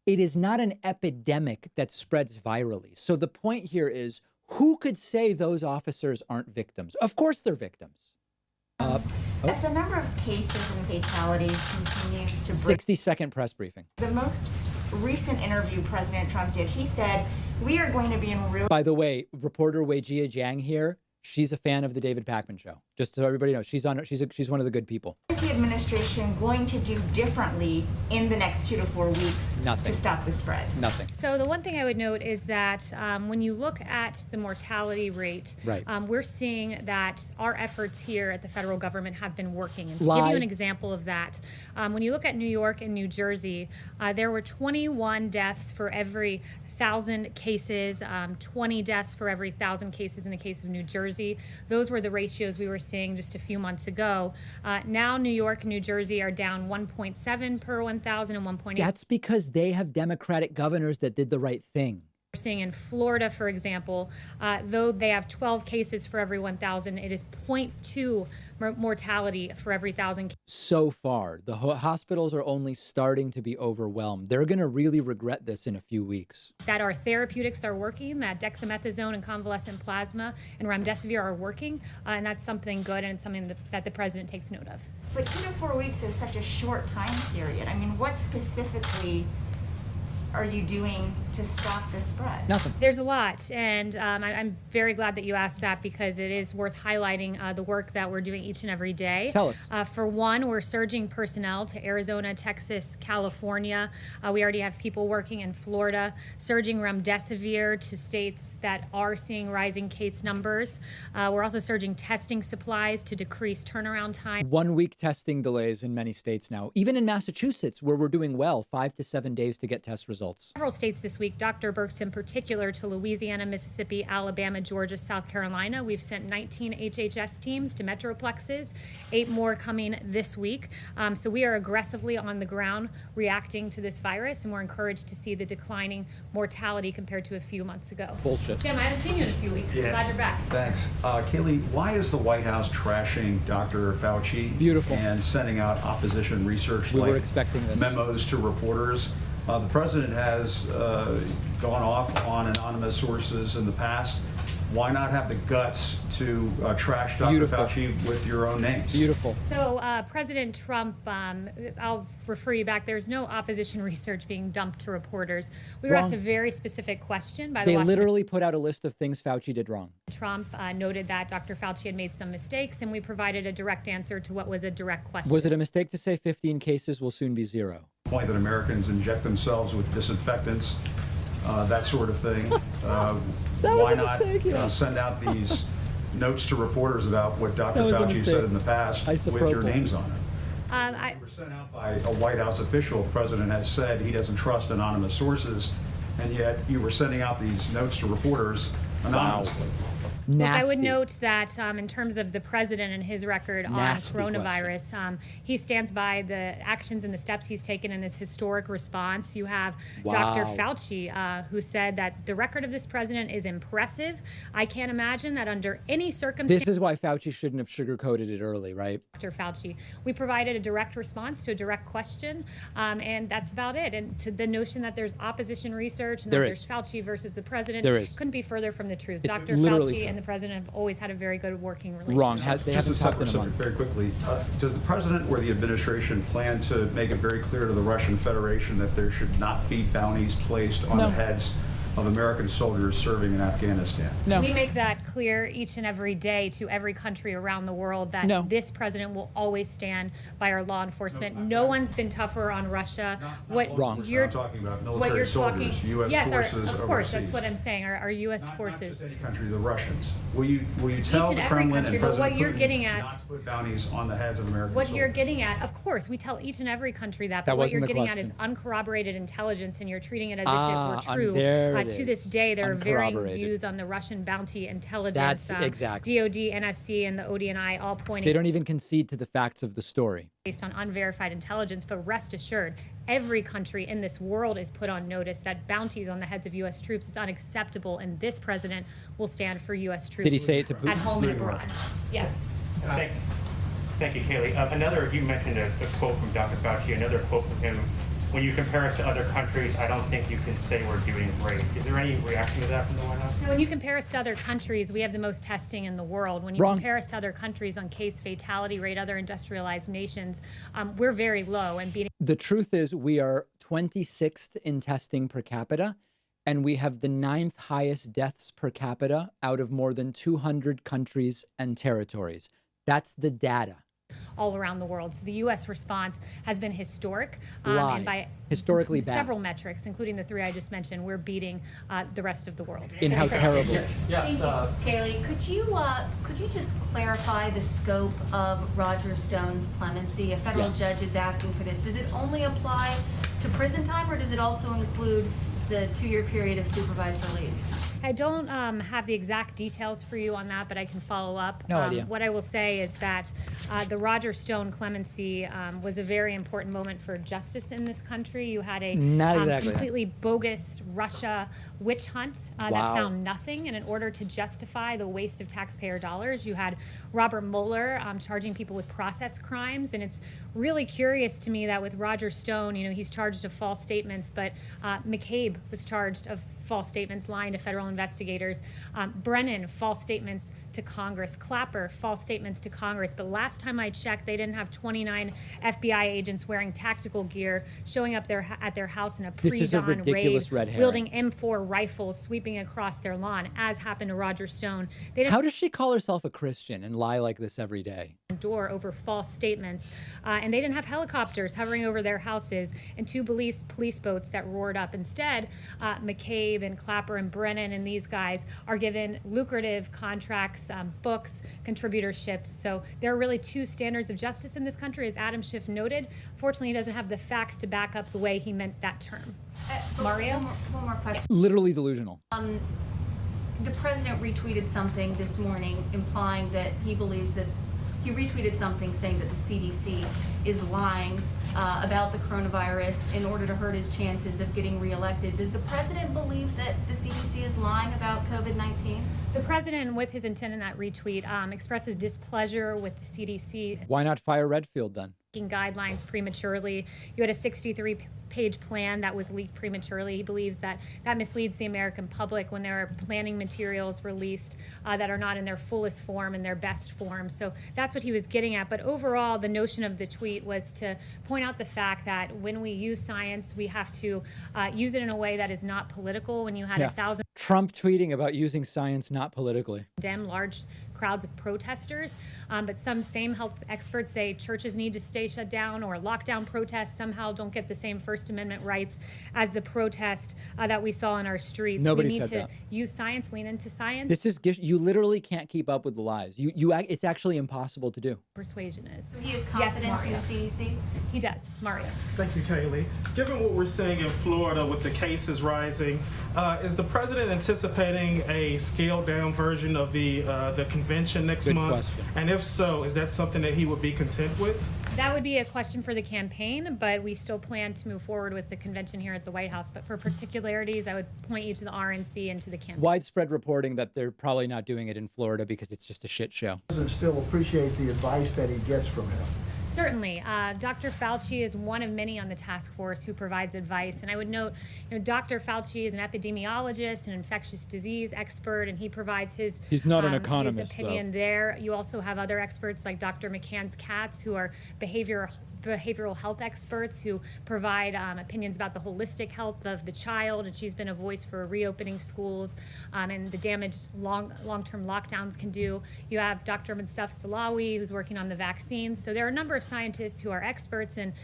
It is not an epidemic that spreads virally. So the point here is, who could say those officers aren't victims? Of course they're victims. As the number of cases and fatalities continues to... 60-second press briefing. The most recent interview President Trump did, he said, we are going to be in real... By the way, reporter Weijia Jiang here, she's a fan of the David Pakman Show. Just so everybody knows, she's one of the good people. What is the administration going to do differently in the next 2 to 4 weeks to stop the spread? Nothing. So the one thing I would note is that when you look at the mortality rate, we're seeing that our efforts here at the federal government have been working. And to give you an example of that, when you look at New York and New Jersey, there were 21 deaths for every 1,000 cases, 20 deaths for every 1,000 cases in the case of New Jersey. Those were the ratios we were seeing just a few months ago. Now New York and New Jersey are down 1.7 per 1,000 and 1.8. That's because they have Democratic governors that did the right thing. We're seeing in Florida, for example, though they have 12 cases for every 1,000, it is 0.2 mortality for every 1,000 cases. So far, the hospitals are only starting to be overwhelmed. They're going to really regret this in a few weeks. That our therapeutics are working, that dexamethasone and convalescent plasma and remdesivir are working, and that's something good, and it's something that the president takes note of. But 2 to 4 weeks is such a short time period. I mean, what specifically are you doing to stop the spread? Nothing. There's a lot, and I'm very glad that you asked that because it is worth highlighting the work that we're doing each and every day. Tell us. For one, we're surging personnel to Arizona, Texas, California. We already have people working in Florida, surging remdesivir to states that are seeing rising case numbers. We're also surging testing supplies to decrease turnaround time. 1 week testing delays in many states now. Even in Massachusetts, where we're doing well, 5 to 7 days to get test results. results. Several states this week, Dr. Birx in particular, to Louisiana, Mississippi, Alabama, Georgia, South Carolina. We've sent 19 HHS teams to metroplexes, 8 more coming this week. So we are aggressively on the ground reacting to this virus, and we're encouraged to see the declining mortality compared to a few months ago. Bullshit. Tim, I haven't seen you in a few weeks. Yeah. Glad you're back. Thanks. Kayleigh, why is the White House trashing Dr. Fauci? Beautiful. And sending out opposition research We were expecting this. memos to reporters? The president has gone off on anonymous sources in the past. Why not have the guts to trash Dr. Beautiful. Fauci with your own names? Beautiful. So President Trump, I'll refer you back. There's no opposition research being dumped to reporters. We were Wrong. asked a very specific question by the They Washington literally put out a list of things Fauci did wrong. Trump noted that Dr. Fauci had made some mistakes, and we provided a direct answer to what was a direct question. Was it a mistake to say 15 cases will soon be 0? Point that Americans inject themselves with disinfectants, that sort of thing. Why not send out these notes to reporters about what Dr. That was a Fauci mistake. said in the past with your Isopropyl. names on it? I, They were sent out by a White House official. The president has said he doesn't trust anonymous sources, and yet you were sending out these notes to reporters anonymously. Look, Nasty. I would note that in terms of the president and his record Nasty on coronavirus, he stands by the actions and the steps he's taken in this historic response. You have Dr. Wow. Fauci, who said that the record of this president is impressive. I can't imagine that under any circumstance. This is why Fauci shouldn't have sugarcoated it early, right? Dr. Fauci. We provided a direct response to a direct question, and that's about it. And to the notion that there's opposition research and that There there's is. Fauci versus the president There is. couldn't be further from the truth. It's Dr. literally Fauci true. and the president have always had a very good working relationship. Wrong. They Just a haven't talked separate in a subject month. very quickly. Does the president or the administration plan to make it very clear to the Russian Federation that there should not be bounties placed on No. the heads of American soldiers serving in Afghanistan? No. We make that clear each and every day to every country around the world that No. this president will always stand by our law enforcement. No one's been tougher on Russia. Wrong. I'm talking about what military you're soldiers, talking, U.S. yes, forces of course, overseas. that's what I'm saying. Our U.S. Not forces. just any country, the Russians. Will you tell and the every Kremlin country, and but President what you're Putin getting at- not to put bounties on the heads of American What soldiers? you're getting at, of course, we tell each and every country that, That but what wasn't you're the getting at is question. uncorroborated intelligence, and you're treating it as Ah, if it were true. there it To this is. day, there are varying Uncorroborated. views on the Russian bounty intelligence. That's exactly. DOD, NSC, and the ODNI all pointing They don't even concede to the facts of the story. based on unverified intelligence. But rest assured, every country in this world is put on notice that bounties on the heads of U.S. troops is unacceptable, and this president will stand for U.S. troops. Did he say it to at Putin? home and abroad? Yes. Thank you, Kayleigh. You mentioned a quote from Dr. Fauci, another quote from him. When you compare us to other countries, I don't think you can say we're doing great. Is there any reaction to that from the White House? When you compare us to other countries, we have the most testing in the world. When you Wrong. compare us to other countries on case fatality rate, other industrialized nations, we're very low and beating. The truth is we are 26th in testing per capita, and we have the 9th highest deaths per capita out of more than 200 countries and territories. That's the data. all around the world. So the U.S. response has been historic. Lie. And by Historically bad. several metrics, including the 3 I just mentioned, we're beating the rest of the world. In how terrible. Thank you, Kayleigh. Could you just clarify the scope of Roger Stone's clemency? A federal Yes. judge is asking for this. Does it only apply to prison time, or does it also include the 2-year period of supervised release? I don't have the exact details for you on that, but I can follow up. No idea. What I will say is that the Roger Stone clemency was a very important moment for justice in this country. You had a Not exactly. completely bogus Russia witch hunt that Wow. found nothing. And in order to justify the waste of taxpayer dollars, you had Robert Mueller charging people with process crimes. And it's really curious to me that with Roger Stone, he's charged of false statements, but McCabe was charged of false statements, lying to federal investigators. Brennan, false statements to Congress. Clapper, false statements to Congress. But last time I checked, they didn't have 29 FBI agents wearing tactical gear showing up at their house in a This is a pre-dawn ridiculous red raid, herring. wielding M4 rifles, sweeping across their lawn, as happened to Roger Stone. They didn't How does she call herself a Christian and lie like this every day? door over false statements, and they didn't have helicopters hovering over their houses and 2 police boats that roared up. Instead, McCabe and Clapper and Brennan and these guys are given lucrative contracts, books, contributorships. So there are really 2 standards of justice in this country, as Adam Schiff noted. Fortunately, he doesn't have the facts to back up the way he meant that term. Mario? One more question. Literally delusional. The president retweeted something this morning implying that he believes that he retweeted something saying that the CDC is lying about the coronavirus in order to hurt his chances of getting reelected. Does the president believe that the CDC is lying about COVID-19? The president, with his intent in that retweet, expresses displeasure with the CDC. Why not fire Redfield then? Guidelines prematurely. You had a 63-page plan that was leaked prematurely. He believes that that misleads the American public when there are planning materials released that are not in their fullest form and their best form. So that's what he was getting at. But overall, the notion of the tweet was to point out the fact that when we use science, we have to use it in a way that is not political. When you had 1,000 Trump tweeting about using science not politically. Large crowds of protesters, but some same health experts say churches need to stay shut down, or lockdown protests somehow don't get the same First Amendment rights as the protest that we saw in our streets. Nobody we need said to that. use science, lean into science. This is, you literally can't keep up with the lies. It's actually impossible to do. Persuasion is. So he has confidence in the CDC? He does. Mario. Thank you, Kayleigh. Given what we're seeing in Florida with the cases rising, is the president anticipating a scaled-down version of the convention next Good month? question. And if so, is that something that he would be content with? That would be a question for the campaign, but we still plan to move forward with the convention here at the White House. But for particularities, I would point you to the RNC and to the campaign. Widespread reporting that they're probably not doing it in Florida because it's just a shit show. Doesn't still appreciate the advice that he gets from him. Certainly. Dr. Fauci is one of many on the task force who provides advice. And I would note, Dr. Fauci is an epidemiologist, an infectious disease expert, and he provides his He's not an economist, his opinion though. there. You also have other experts like Dr. McCann's Katz, who are behavioral health experts who provide opinions about the holistic health of the child, and she's been a voice for reopening schools and the damage long-term lockdowns can do. You have Dr. Mustafa Salawi, who's working on the vaccines. So there are a number of scientists who are experts in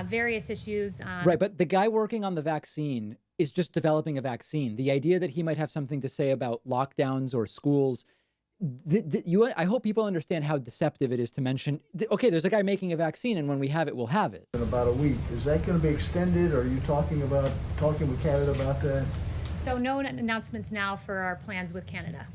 various issues. Right, but the guy working on the vaccine is just developing a vaccine. The idea that he might have something to say about lockdowns or schools, I hope people understand how deceptive it is to mention, okay, there's a guy making a vaccine, and when we have it, we'll have it. In about a week, is that going to be extended? Or are you talking with Canada about that? So no announcements now for our plans with Canada.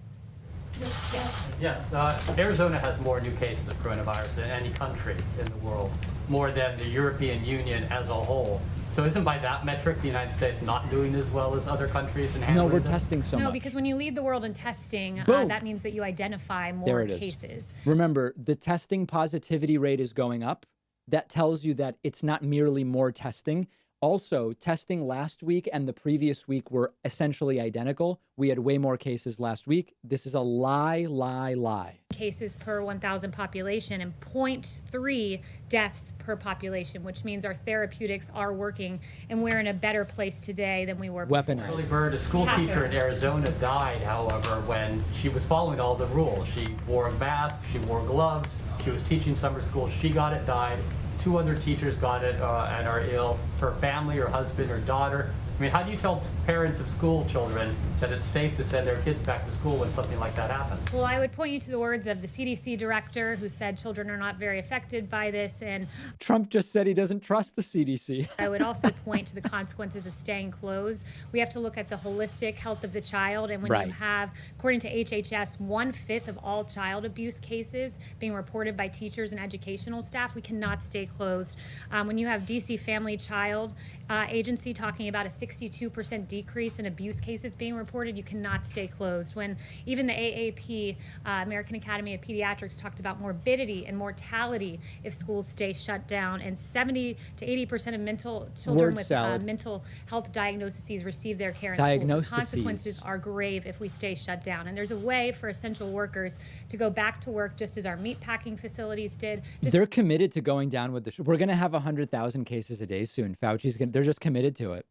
Yes, Arizona has more new cases of coronavirus than any country in the world, more than the European Union as a whole. So isn't by that metric the United States not doing as well as other countries in handling No, we're this? testing so much. No, because when you lead the world in testing, Boom. that means that you identify There more it is. cases. Remember, the testing positivity rate is going up. That tells you that it's not merely more testing. Also, testing last week and the previous week were essentially identical. We had way more cases last week. This is a lie. Cases per 1,000 population and 0.3 deaths per population, which means our therapeutics are working, and we're in a better place today than we were before. Weaponized. Bird, a school teacher in Arizona, died, however, when she was following all the rules. She wore a mask, she wore gloves, she was teaching summer school, she got it, died. 2 other teachers got it and are ill. Her family, her husband, her daughter. I mean, how do you tell parents of school children that it's safe to send their kids back to school when something like that happens? Well, I would point you to the words of the CDC director who said children are not very affected by this. And Trump just said he doesn't trust the CDC. I would also point to the consequences of staying closed. We have to look at the holistic health of the child. And when Right. you have, according to HHS, 1/5 of all child abuse cases being reported by teachers and educational staff, we cannot stay closed. When you have DC Family Child Agency talking about a 62% decrease in abuse cases being reported, you cannot stay closed. When even the AAP, American Academy of Pediatrics, talked about morbidity and mortality if schools stay shut down, and 70 to 80% of children with mental health diagnoses receive their care in schools. The consequences are grave if we stay shut down. And there's a way for essential workers to go back to work just as our meatpacking facilities did. They're committed to going down with the we're going to have 100,000 cases a day soon. They're just committed to it.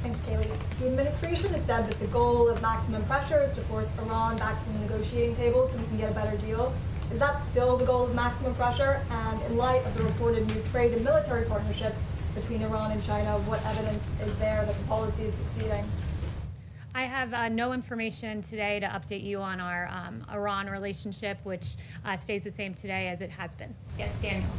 Thanks, Kayleigh. The administration has said that the goal of maximum pressure is to force Iran back to the negotiating table so we can get a better deal. Is that still the goal of maximum pressure? And in light of the reported new trade and military partnership between Iran and China, what evidence is there that the policy is succeeding? I have no information today to update you on our Iran relationship, which stays the same today as it has been. Yes, Daniel.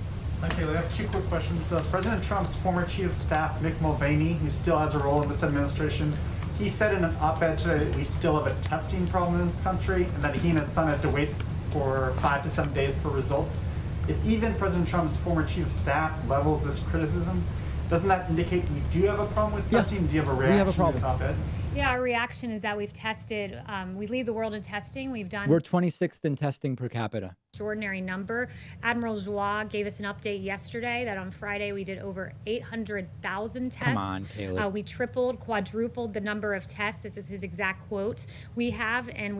Hi, Kayleigh. I have two quick questions. President Trump's former chief of staff, Mick Mulvaney, who still has a role in this administration, he said in an op-ed today that we still have a testing problem in this country and that he and his son have to wait for 5 to 7 days for results. If even President Trump's former chief of staff levels this criticism, doesn't that indicate we do have a problem with testing? Do you have a reaction to this op-ed? Yeah, our reaction is that we've tested, we lead the world in testing. We're 26th in testing per capita. Extraordinary number. Admiral Joie gave us an update yesterday that on Friday we did over 800,000 tests. Come on, Kayleigh. We tripled, quadrupled the number of tests. This is his exact quote. We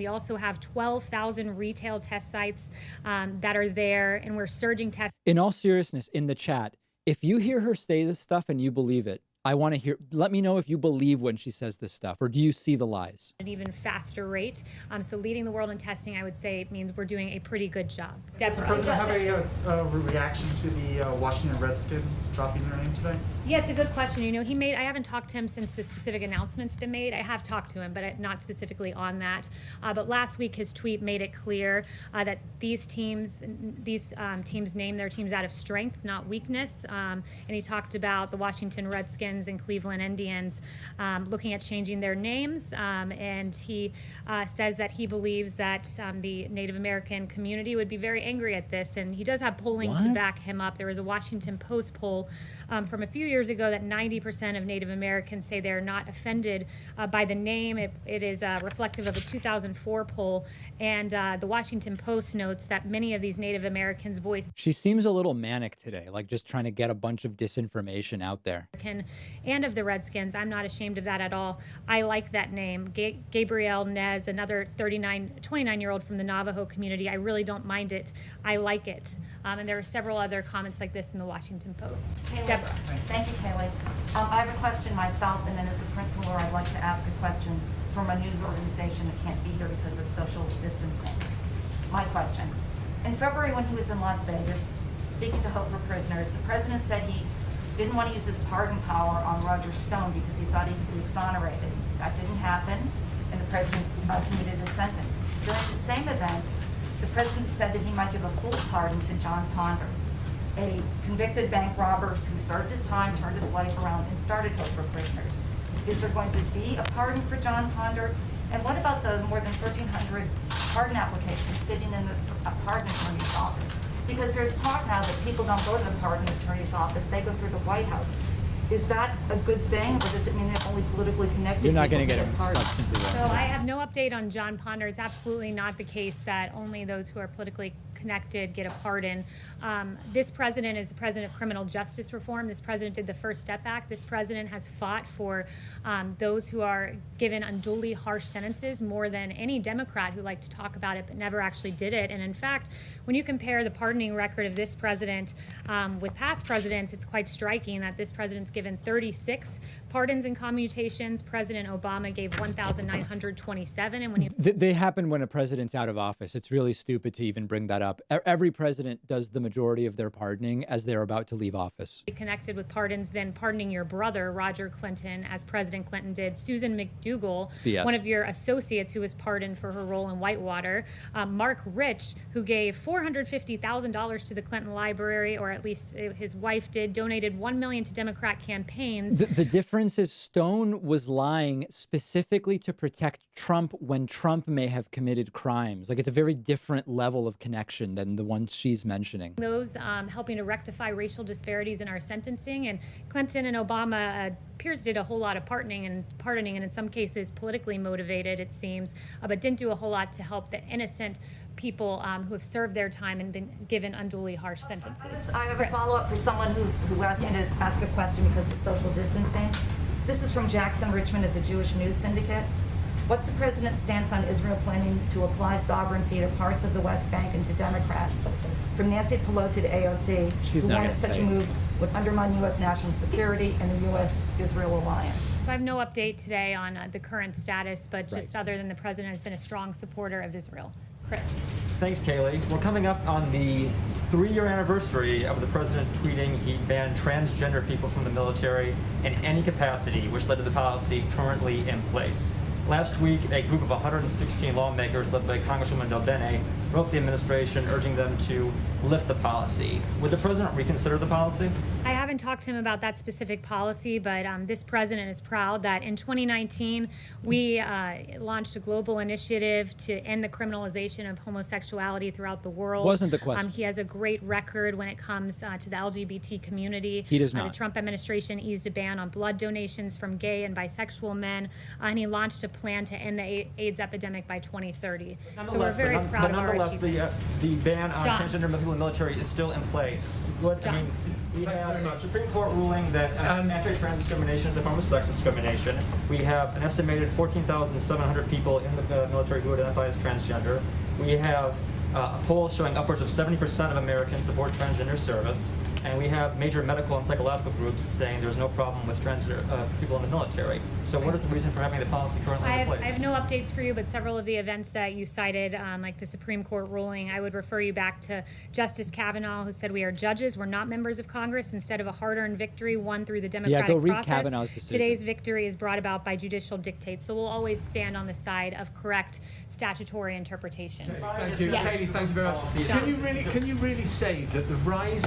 also have 12,000 retail test sites that are there, and we're surging tests. In all seriousness, in the chat, if you hear her say this stuff and you believe it, I want to hear, let me know if you believe when she says this stuff, or do you see the lies? An even faster rate. So leading the world in testing, I would say, means we're doing a pretty good job. Does the president have a reaction to the Washington Redskins dropping their name today? Yeah, it's a good question. You know, I haven't talked to him since the specific announcement's been made. I have talked to him, but not specifically on that. But last week, his tweet made it clear that these teams name their teams out of strength, not weakness. And he talked about the Washington Redskins and Cleveland Indians looking at changing their names, and he says that he believes that the Native American community would be very angry at this, and he does have polling to back him up. There was a Washington Post poll from a few years ago that 90% of Native Americans say they're not offended by the name. It is reflective of a 2004 poll, and the Washington Post notes that many of these Native Americans voiced. She seems a little manic today, like just trying to get a bunch of disinformation out there. And of the Redskins. I'm not ashamed of that at all. I like that name. Gabriel Nez, another 29-year-old from the Navajo community. I really don't mind it. I like it. And there are several other comments like this in the Washington Post. Deborah. Thank you, Kayleigh. I have a question myself, and then as a principal, I'd like to ask a question from a news organization that can't be here because of social distancing. My question. In February, when he was in Las Vegas, speaking to Hope for Prisoners, the president said he didn't want to use his pardon power on Roger Stone because he thought he could be exonerated. That didn't happen, and the president commuted his sentence. During the same event, the president said that he might give a full pardon to John Ponder, a convicted bank robber who served his time, turned his life around, and started Hope for Prisoners. Is there going to be a pardon for John Ponder? And what about the more than 1,300 pardon applications sitting in the pardon attorney's office? Because there's talk now that people don't go to the pardon attorney's office, they go through the White House. Is that a good thing, or does it mean that only politically connected You're not people going to get get pardons? So I have no update on John Ponder. It's absolutely not the case that only those who are politically connected get a pardon. This president is the president of criminal justice reform. This president did the First Step Act. This president has fought for those who are given unduly harsh sentences more than any Democrat who liked to talk about it but never actually did it. And in fact, when you compare the pardoning record of this president with past presidents, it's quite striking that this president's given 36 pardons and commutations. President Obama gave 1,927. And when you they happen when a president's out of office. It's really stupid to even bring that up. Every president does the majority of their pardoning as they're about to leave office. Connected with pardons, then pardoning your brother, Roger Clinton, as President Clinton did. Susan McDougal, one of your associates who was pardoned for her role in Whitewater. Mark Rich, who gave $450,000 to the Clinton Library, or at least his wife did, donated $1 million to Democrat campaigns. The difference is Stone was lying specifically to protect Trump when Trump may have committed crimes. Like, it's a very different level of connection than the one she's mentioning. Those helping to rectify racial disparities in our sentencing, and Clinton and Obama appears did a whole lot of pardoning, and in some cases politically motivated, it seems, but didn't do a whole lot to help the innocent people who have served their time and been given unduly harsh sentences. I have a follow-up for someone who asked me to ask a question because of social distancing. This is from Jackson Richmond of the Jewish News Syndicate. What's the president's stance on Israel planning to apply sovereignty to parts of the West Bank and to Democrats? From Nancy Pelosi to AOC, who warned that such a move would undermine U.S. national security and the U.S.-Israel alliance. So I have no update today on the current status, but just other than the president has been a strong supporter of Israel. Chris. Thanks, Kayleigh. We're coming up on the 3-year anniversary of the president tweeting he banned transgender people from the military in any capacity, which led to the policy currently in place. Last week, a group of 116 lawmakers led by Congresswoman Del Bene wrote to the administration urging them to lift the policy. Would the president reconsider the policy? I haven't talked to him about that specific policy, but this president is proud that in 2019 we launched a global initiative to end the criminalization of homosexuality throughout the world. Wasn't the question. He has a great record when it comes to the LGBT community. He does not. The Trump administration eased a ban on blood donations from gay and bisexual men, and he launched a plan to end the AIDS epidemic by 2030. So we're very proud of our achievements. The ban on John. transgender people in the military is still in place. John. We have a Supreme Court ruling that anti-trans discrimination is a form of sex discrimination. We have an estimated 14,700 people in the military who identify as transgender. We have a poll showing upwards of 70% of Americans support transgender service. And we have major medical and psychological groups saying there's no problem with transgender people in the military. So what is the reason for having the policy currently in place? I have no updates for you, but several of the events that you cited, like the Supreme Court ruling, I would refer you back to Justice Kavanaugh, who said we are judges, we're not members of Congress. Instead of a hard-earned victory won through the democratic go read process, Kavanaugh's decision. Today's victory is brought about by judicial dictates. So we'll always stand on the side of correct statutory interpretation. Thank you, Yes. Kayleigh. Thank you very much. Can you really say that the rise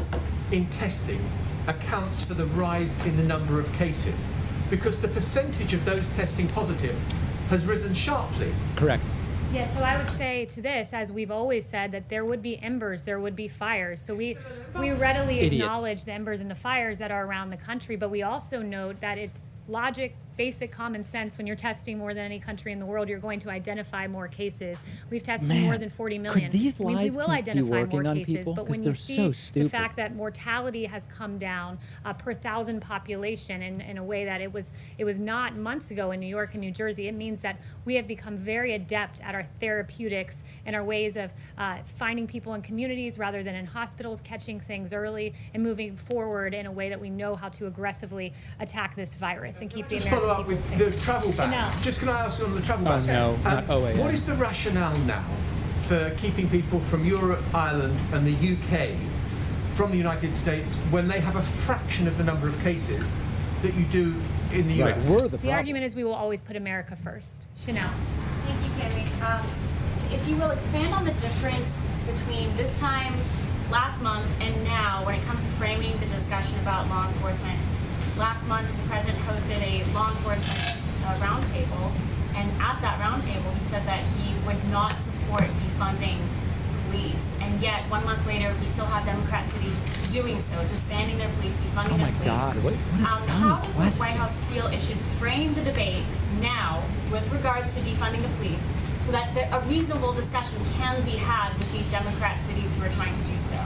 in testing accounts for the rise in the number of cases? Because the percentage of those testing positive has risen sharply. Correct. Yes, so I would say to this, as we've always said, that there would be embers, there would be fires. So we readily acknowledge the embers and the fires that are around the country, but we also note that it's logic, basic common sense. When you're testing more than any country in the world, you're going to identify more cases. We've tested more than 40 million. Could these I mean, we lies will be identify working more on cases, people? but 'Cause when they're you so see stupid. the fact that mortality has come down per 1,000 population in a way that it was not months ago in New York and New Jersey, it means that we have become very adept at our therapeutics and our ways of finding people in communities rather than in hospitals, catching things early and moving forward in a way that we know how to aggressively attack this virus and keep the Just American follow up people with safe. the travel ban. Chanel. Just can I ask you on the travel Oh, ban? no, not OAN. What is the rationale now for keeping people from Europe, Ireland, and the UK from the United States when they have a fraction of the number of cases that you do in the Right, US? we're the The argument is we will always put America first. Chanel. Thank you, Kayleigh. If you will expand on the difference between this time last month and now when it comes to framing the discussion about law enforcement. Last month, the president hosted a law enforcement roundtable, and at that roundtable, he said that he would not support defunding police. And yet, 1 month later, we still have Democrat cities doing so, disbanding their police, defunding their police. God, what How does the White House feel it should frame the debate now with regards to defunding the police so that a reasonable discussion can be had with these Democrat cities who are trying to do so?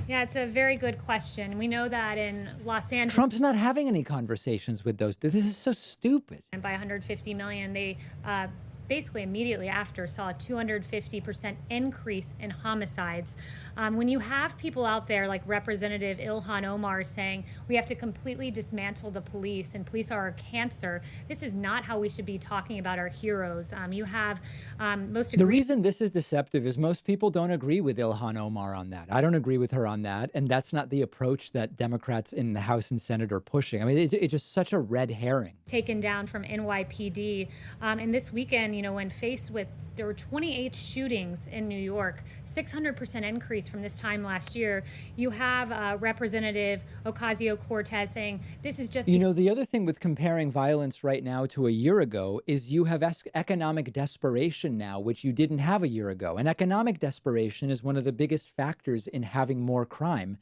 Yeah, it's a very good question. We know that in Los Angeles, Trump's not having any conversations with those. This is so stupid. and by 150 million, they basically immediately after saw a 250% increase in homicides. When you have people out there like Representative Ilhan Omar saying we have to completely dismantle the police and police are our cancer, this is not how we should be talking about our heroes. You have The reason this is deceptive is most people don't agree with Ilhan Omar on that. I don't agree with her on that, and that's not the approach that Democrats in the House and Senate are pushing. I mean, it's just such a red herring. taken down from NYPD. And this weekend, you know, when faced with, there were 28 shootings in New York, 600% increase from this time last year. You have Representative Ocasio-Cortez saying this is just... You know, the other thing with comparing violence right now to a year ago is you have economic desperation now, which you didn't have a year ago. And economic desperation is one of the biggest factors in having more crime.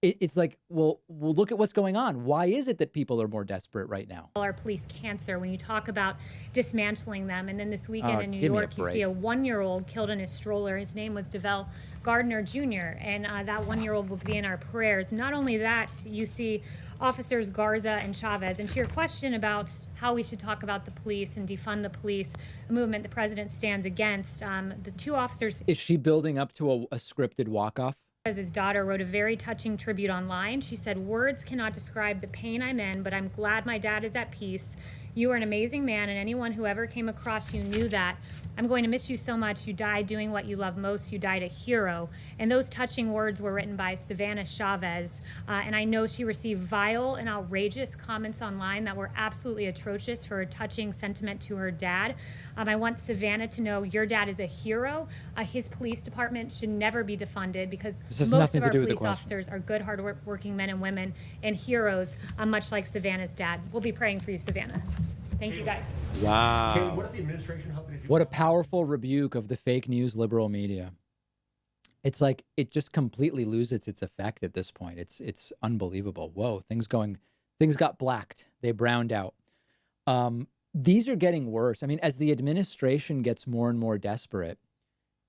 It's like, well, look at what's going on. Why is it that people are more desperate right now? Our police cancer, when you talk about dismantling them. And then this weekend in New York, you see a 1-year-old killed in his stroller. His name was DeVell Gardner Jr. And that 1-year-old will be in our prayers. Not only that, you see Officers Garza and Chavez. And to your question about how we should talk about the police and defund the police, a movement the president stands against, the two officers... Is she building up to a scripted walk-off? His daughter wrote a very touching tribute online. She said, "Words cannot describe the pain I'm in, but I'm glad my dad is at peace. You are an amazing man, and anyone who ever came across you knew that. I'm going to miss you so much. You died doing what you love most. You died a hero. And those touching words were written by Savannah Chavez. And I know she received vile and outrageous comments online that were absolutely atrocious for a touching sentiment to her dad. I want Savannah to know your dad is a hero. His police department should never be defunded because most of our police officers are good, hard-working men and women and heroes, much like Savannah's dad. We'll be praying for you, Savannah. Thank you, guys. Wow. Kayleigh, what is the administration hoping to do? What a powerful rebuke of the fake news liberal media. It's like it just completely loses its effect at this point. It's unbelievable. Whoa, things got blacked. They browned out. These are getting worse. I mean, as the administration gets more and more desperate,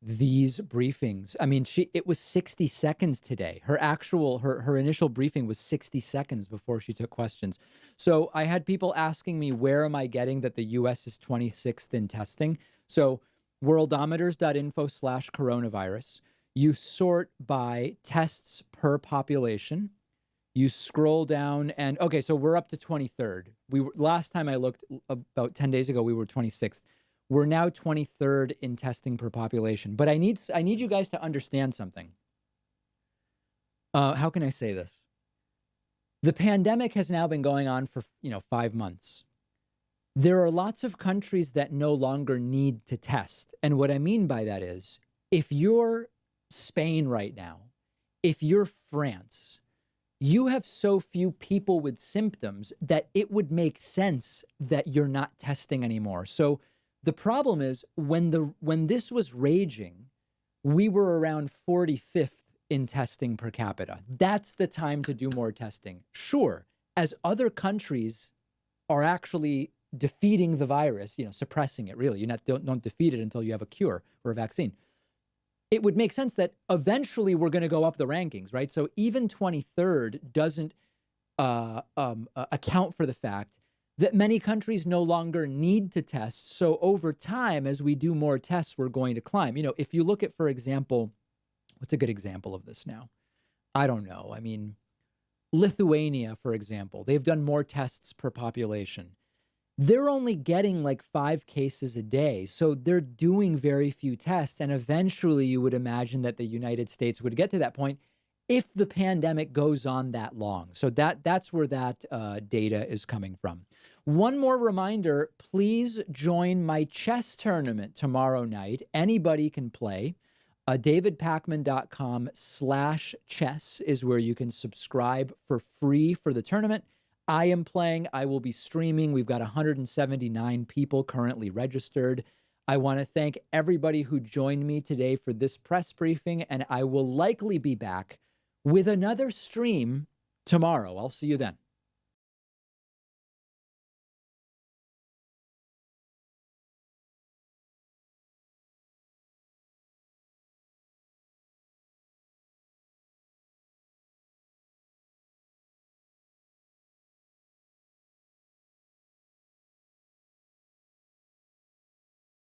these briefings, I mean, it was 60 seconds today. Her initial briefing was 60 seconds before she took questions. So I had people asking me, where am I getting that the US is 26th in testing? So worldometers.info/coronavirus. You sort by tests per population. You scroll down and, okay, so we're up to 23rd. Last time I looked about 10 days ago, we were 26th. We're now 23rd in testing per population. But I need you guys to understand something. How can I say this? The pandemic has now been going on for 5 months. There are lots of countries that no longer need to test. And what I mean by that is, if you're Spain right now, if you're France, you have so few people with symptoms that it would make sense that you're not testing anymore. So the problem is when this was raging, we were around 45th in testing per capita. That's the time to do more testing. Sure, as other countries are actually defeating the virus, suppressing it really. Don't defeat it until you have a cure or a vaccine. It would make sense that eventually we're going to go up the rankings, right? So even 23rd doesn't account for the fact that many countries no longer need to test. So over time, as we do more tests, we're going to climb. If you look at, for example, what's a good example of this now? I don't know. I mean, Lithuania, for example, they've done more tests per population. They're only getting like 5 cases a day. So they're doing very few tests. And eventually you would imagine that the United States would get to that point if the pandemic goes on that long. So that's where that data is coming from. One more reminder, please join my chess tournament tomorrow night. Anybody can play. davidpakman.com/chess is where you can subscribe for free for the tournament. I am playing. I will be streaming. We've got 179 people currently registered. I want to thank everybody who joined me today for this press briefing, and I will likely be back with another stream tomorrow. I'll see you then.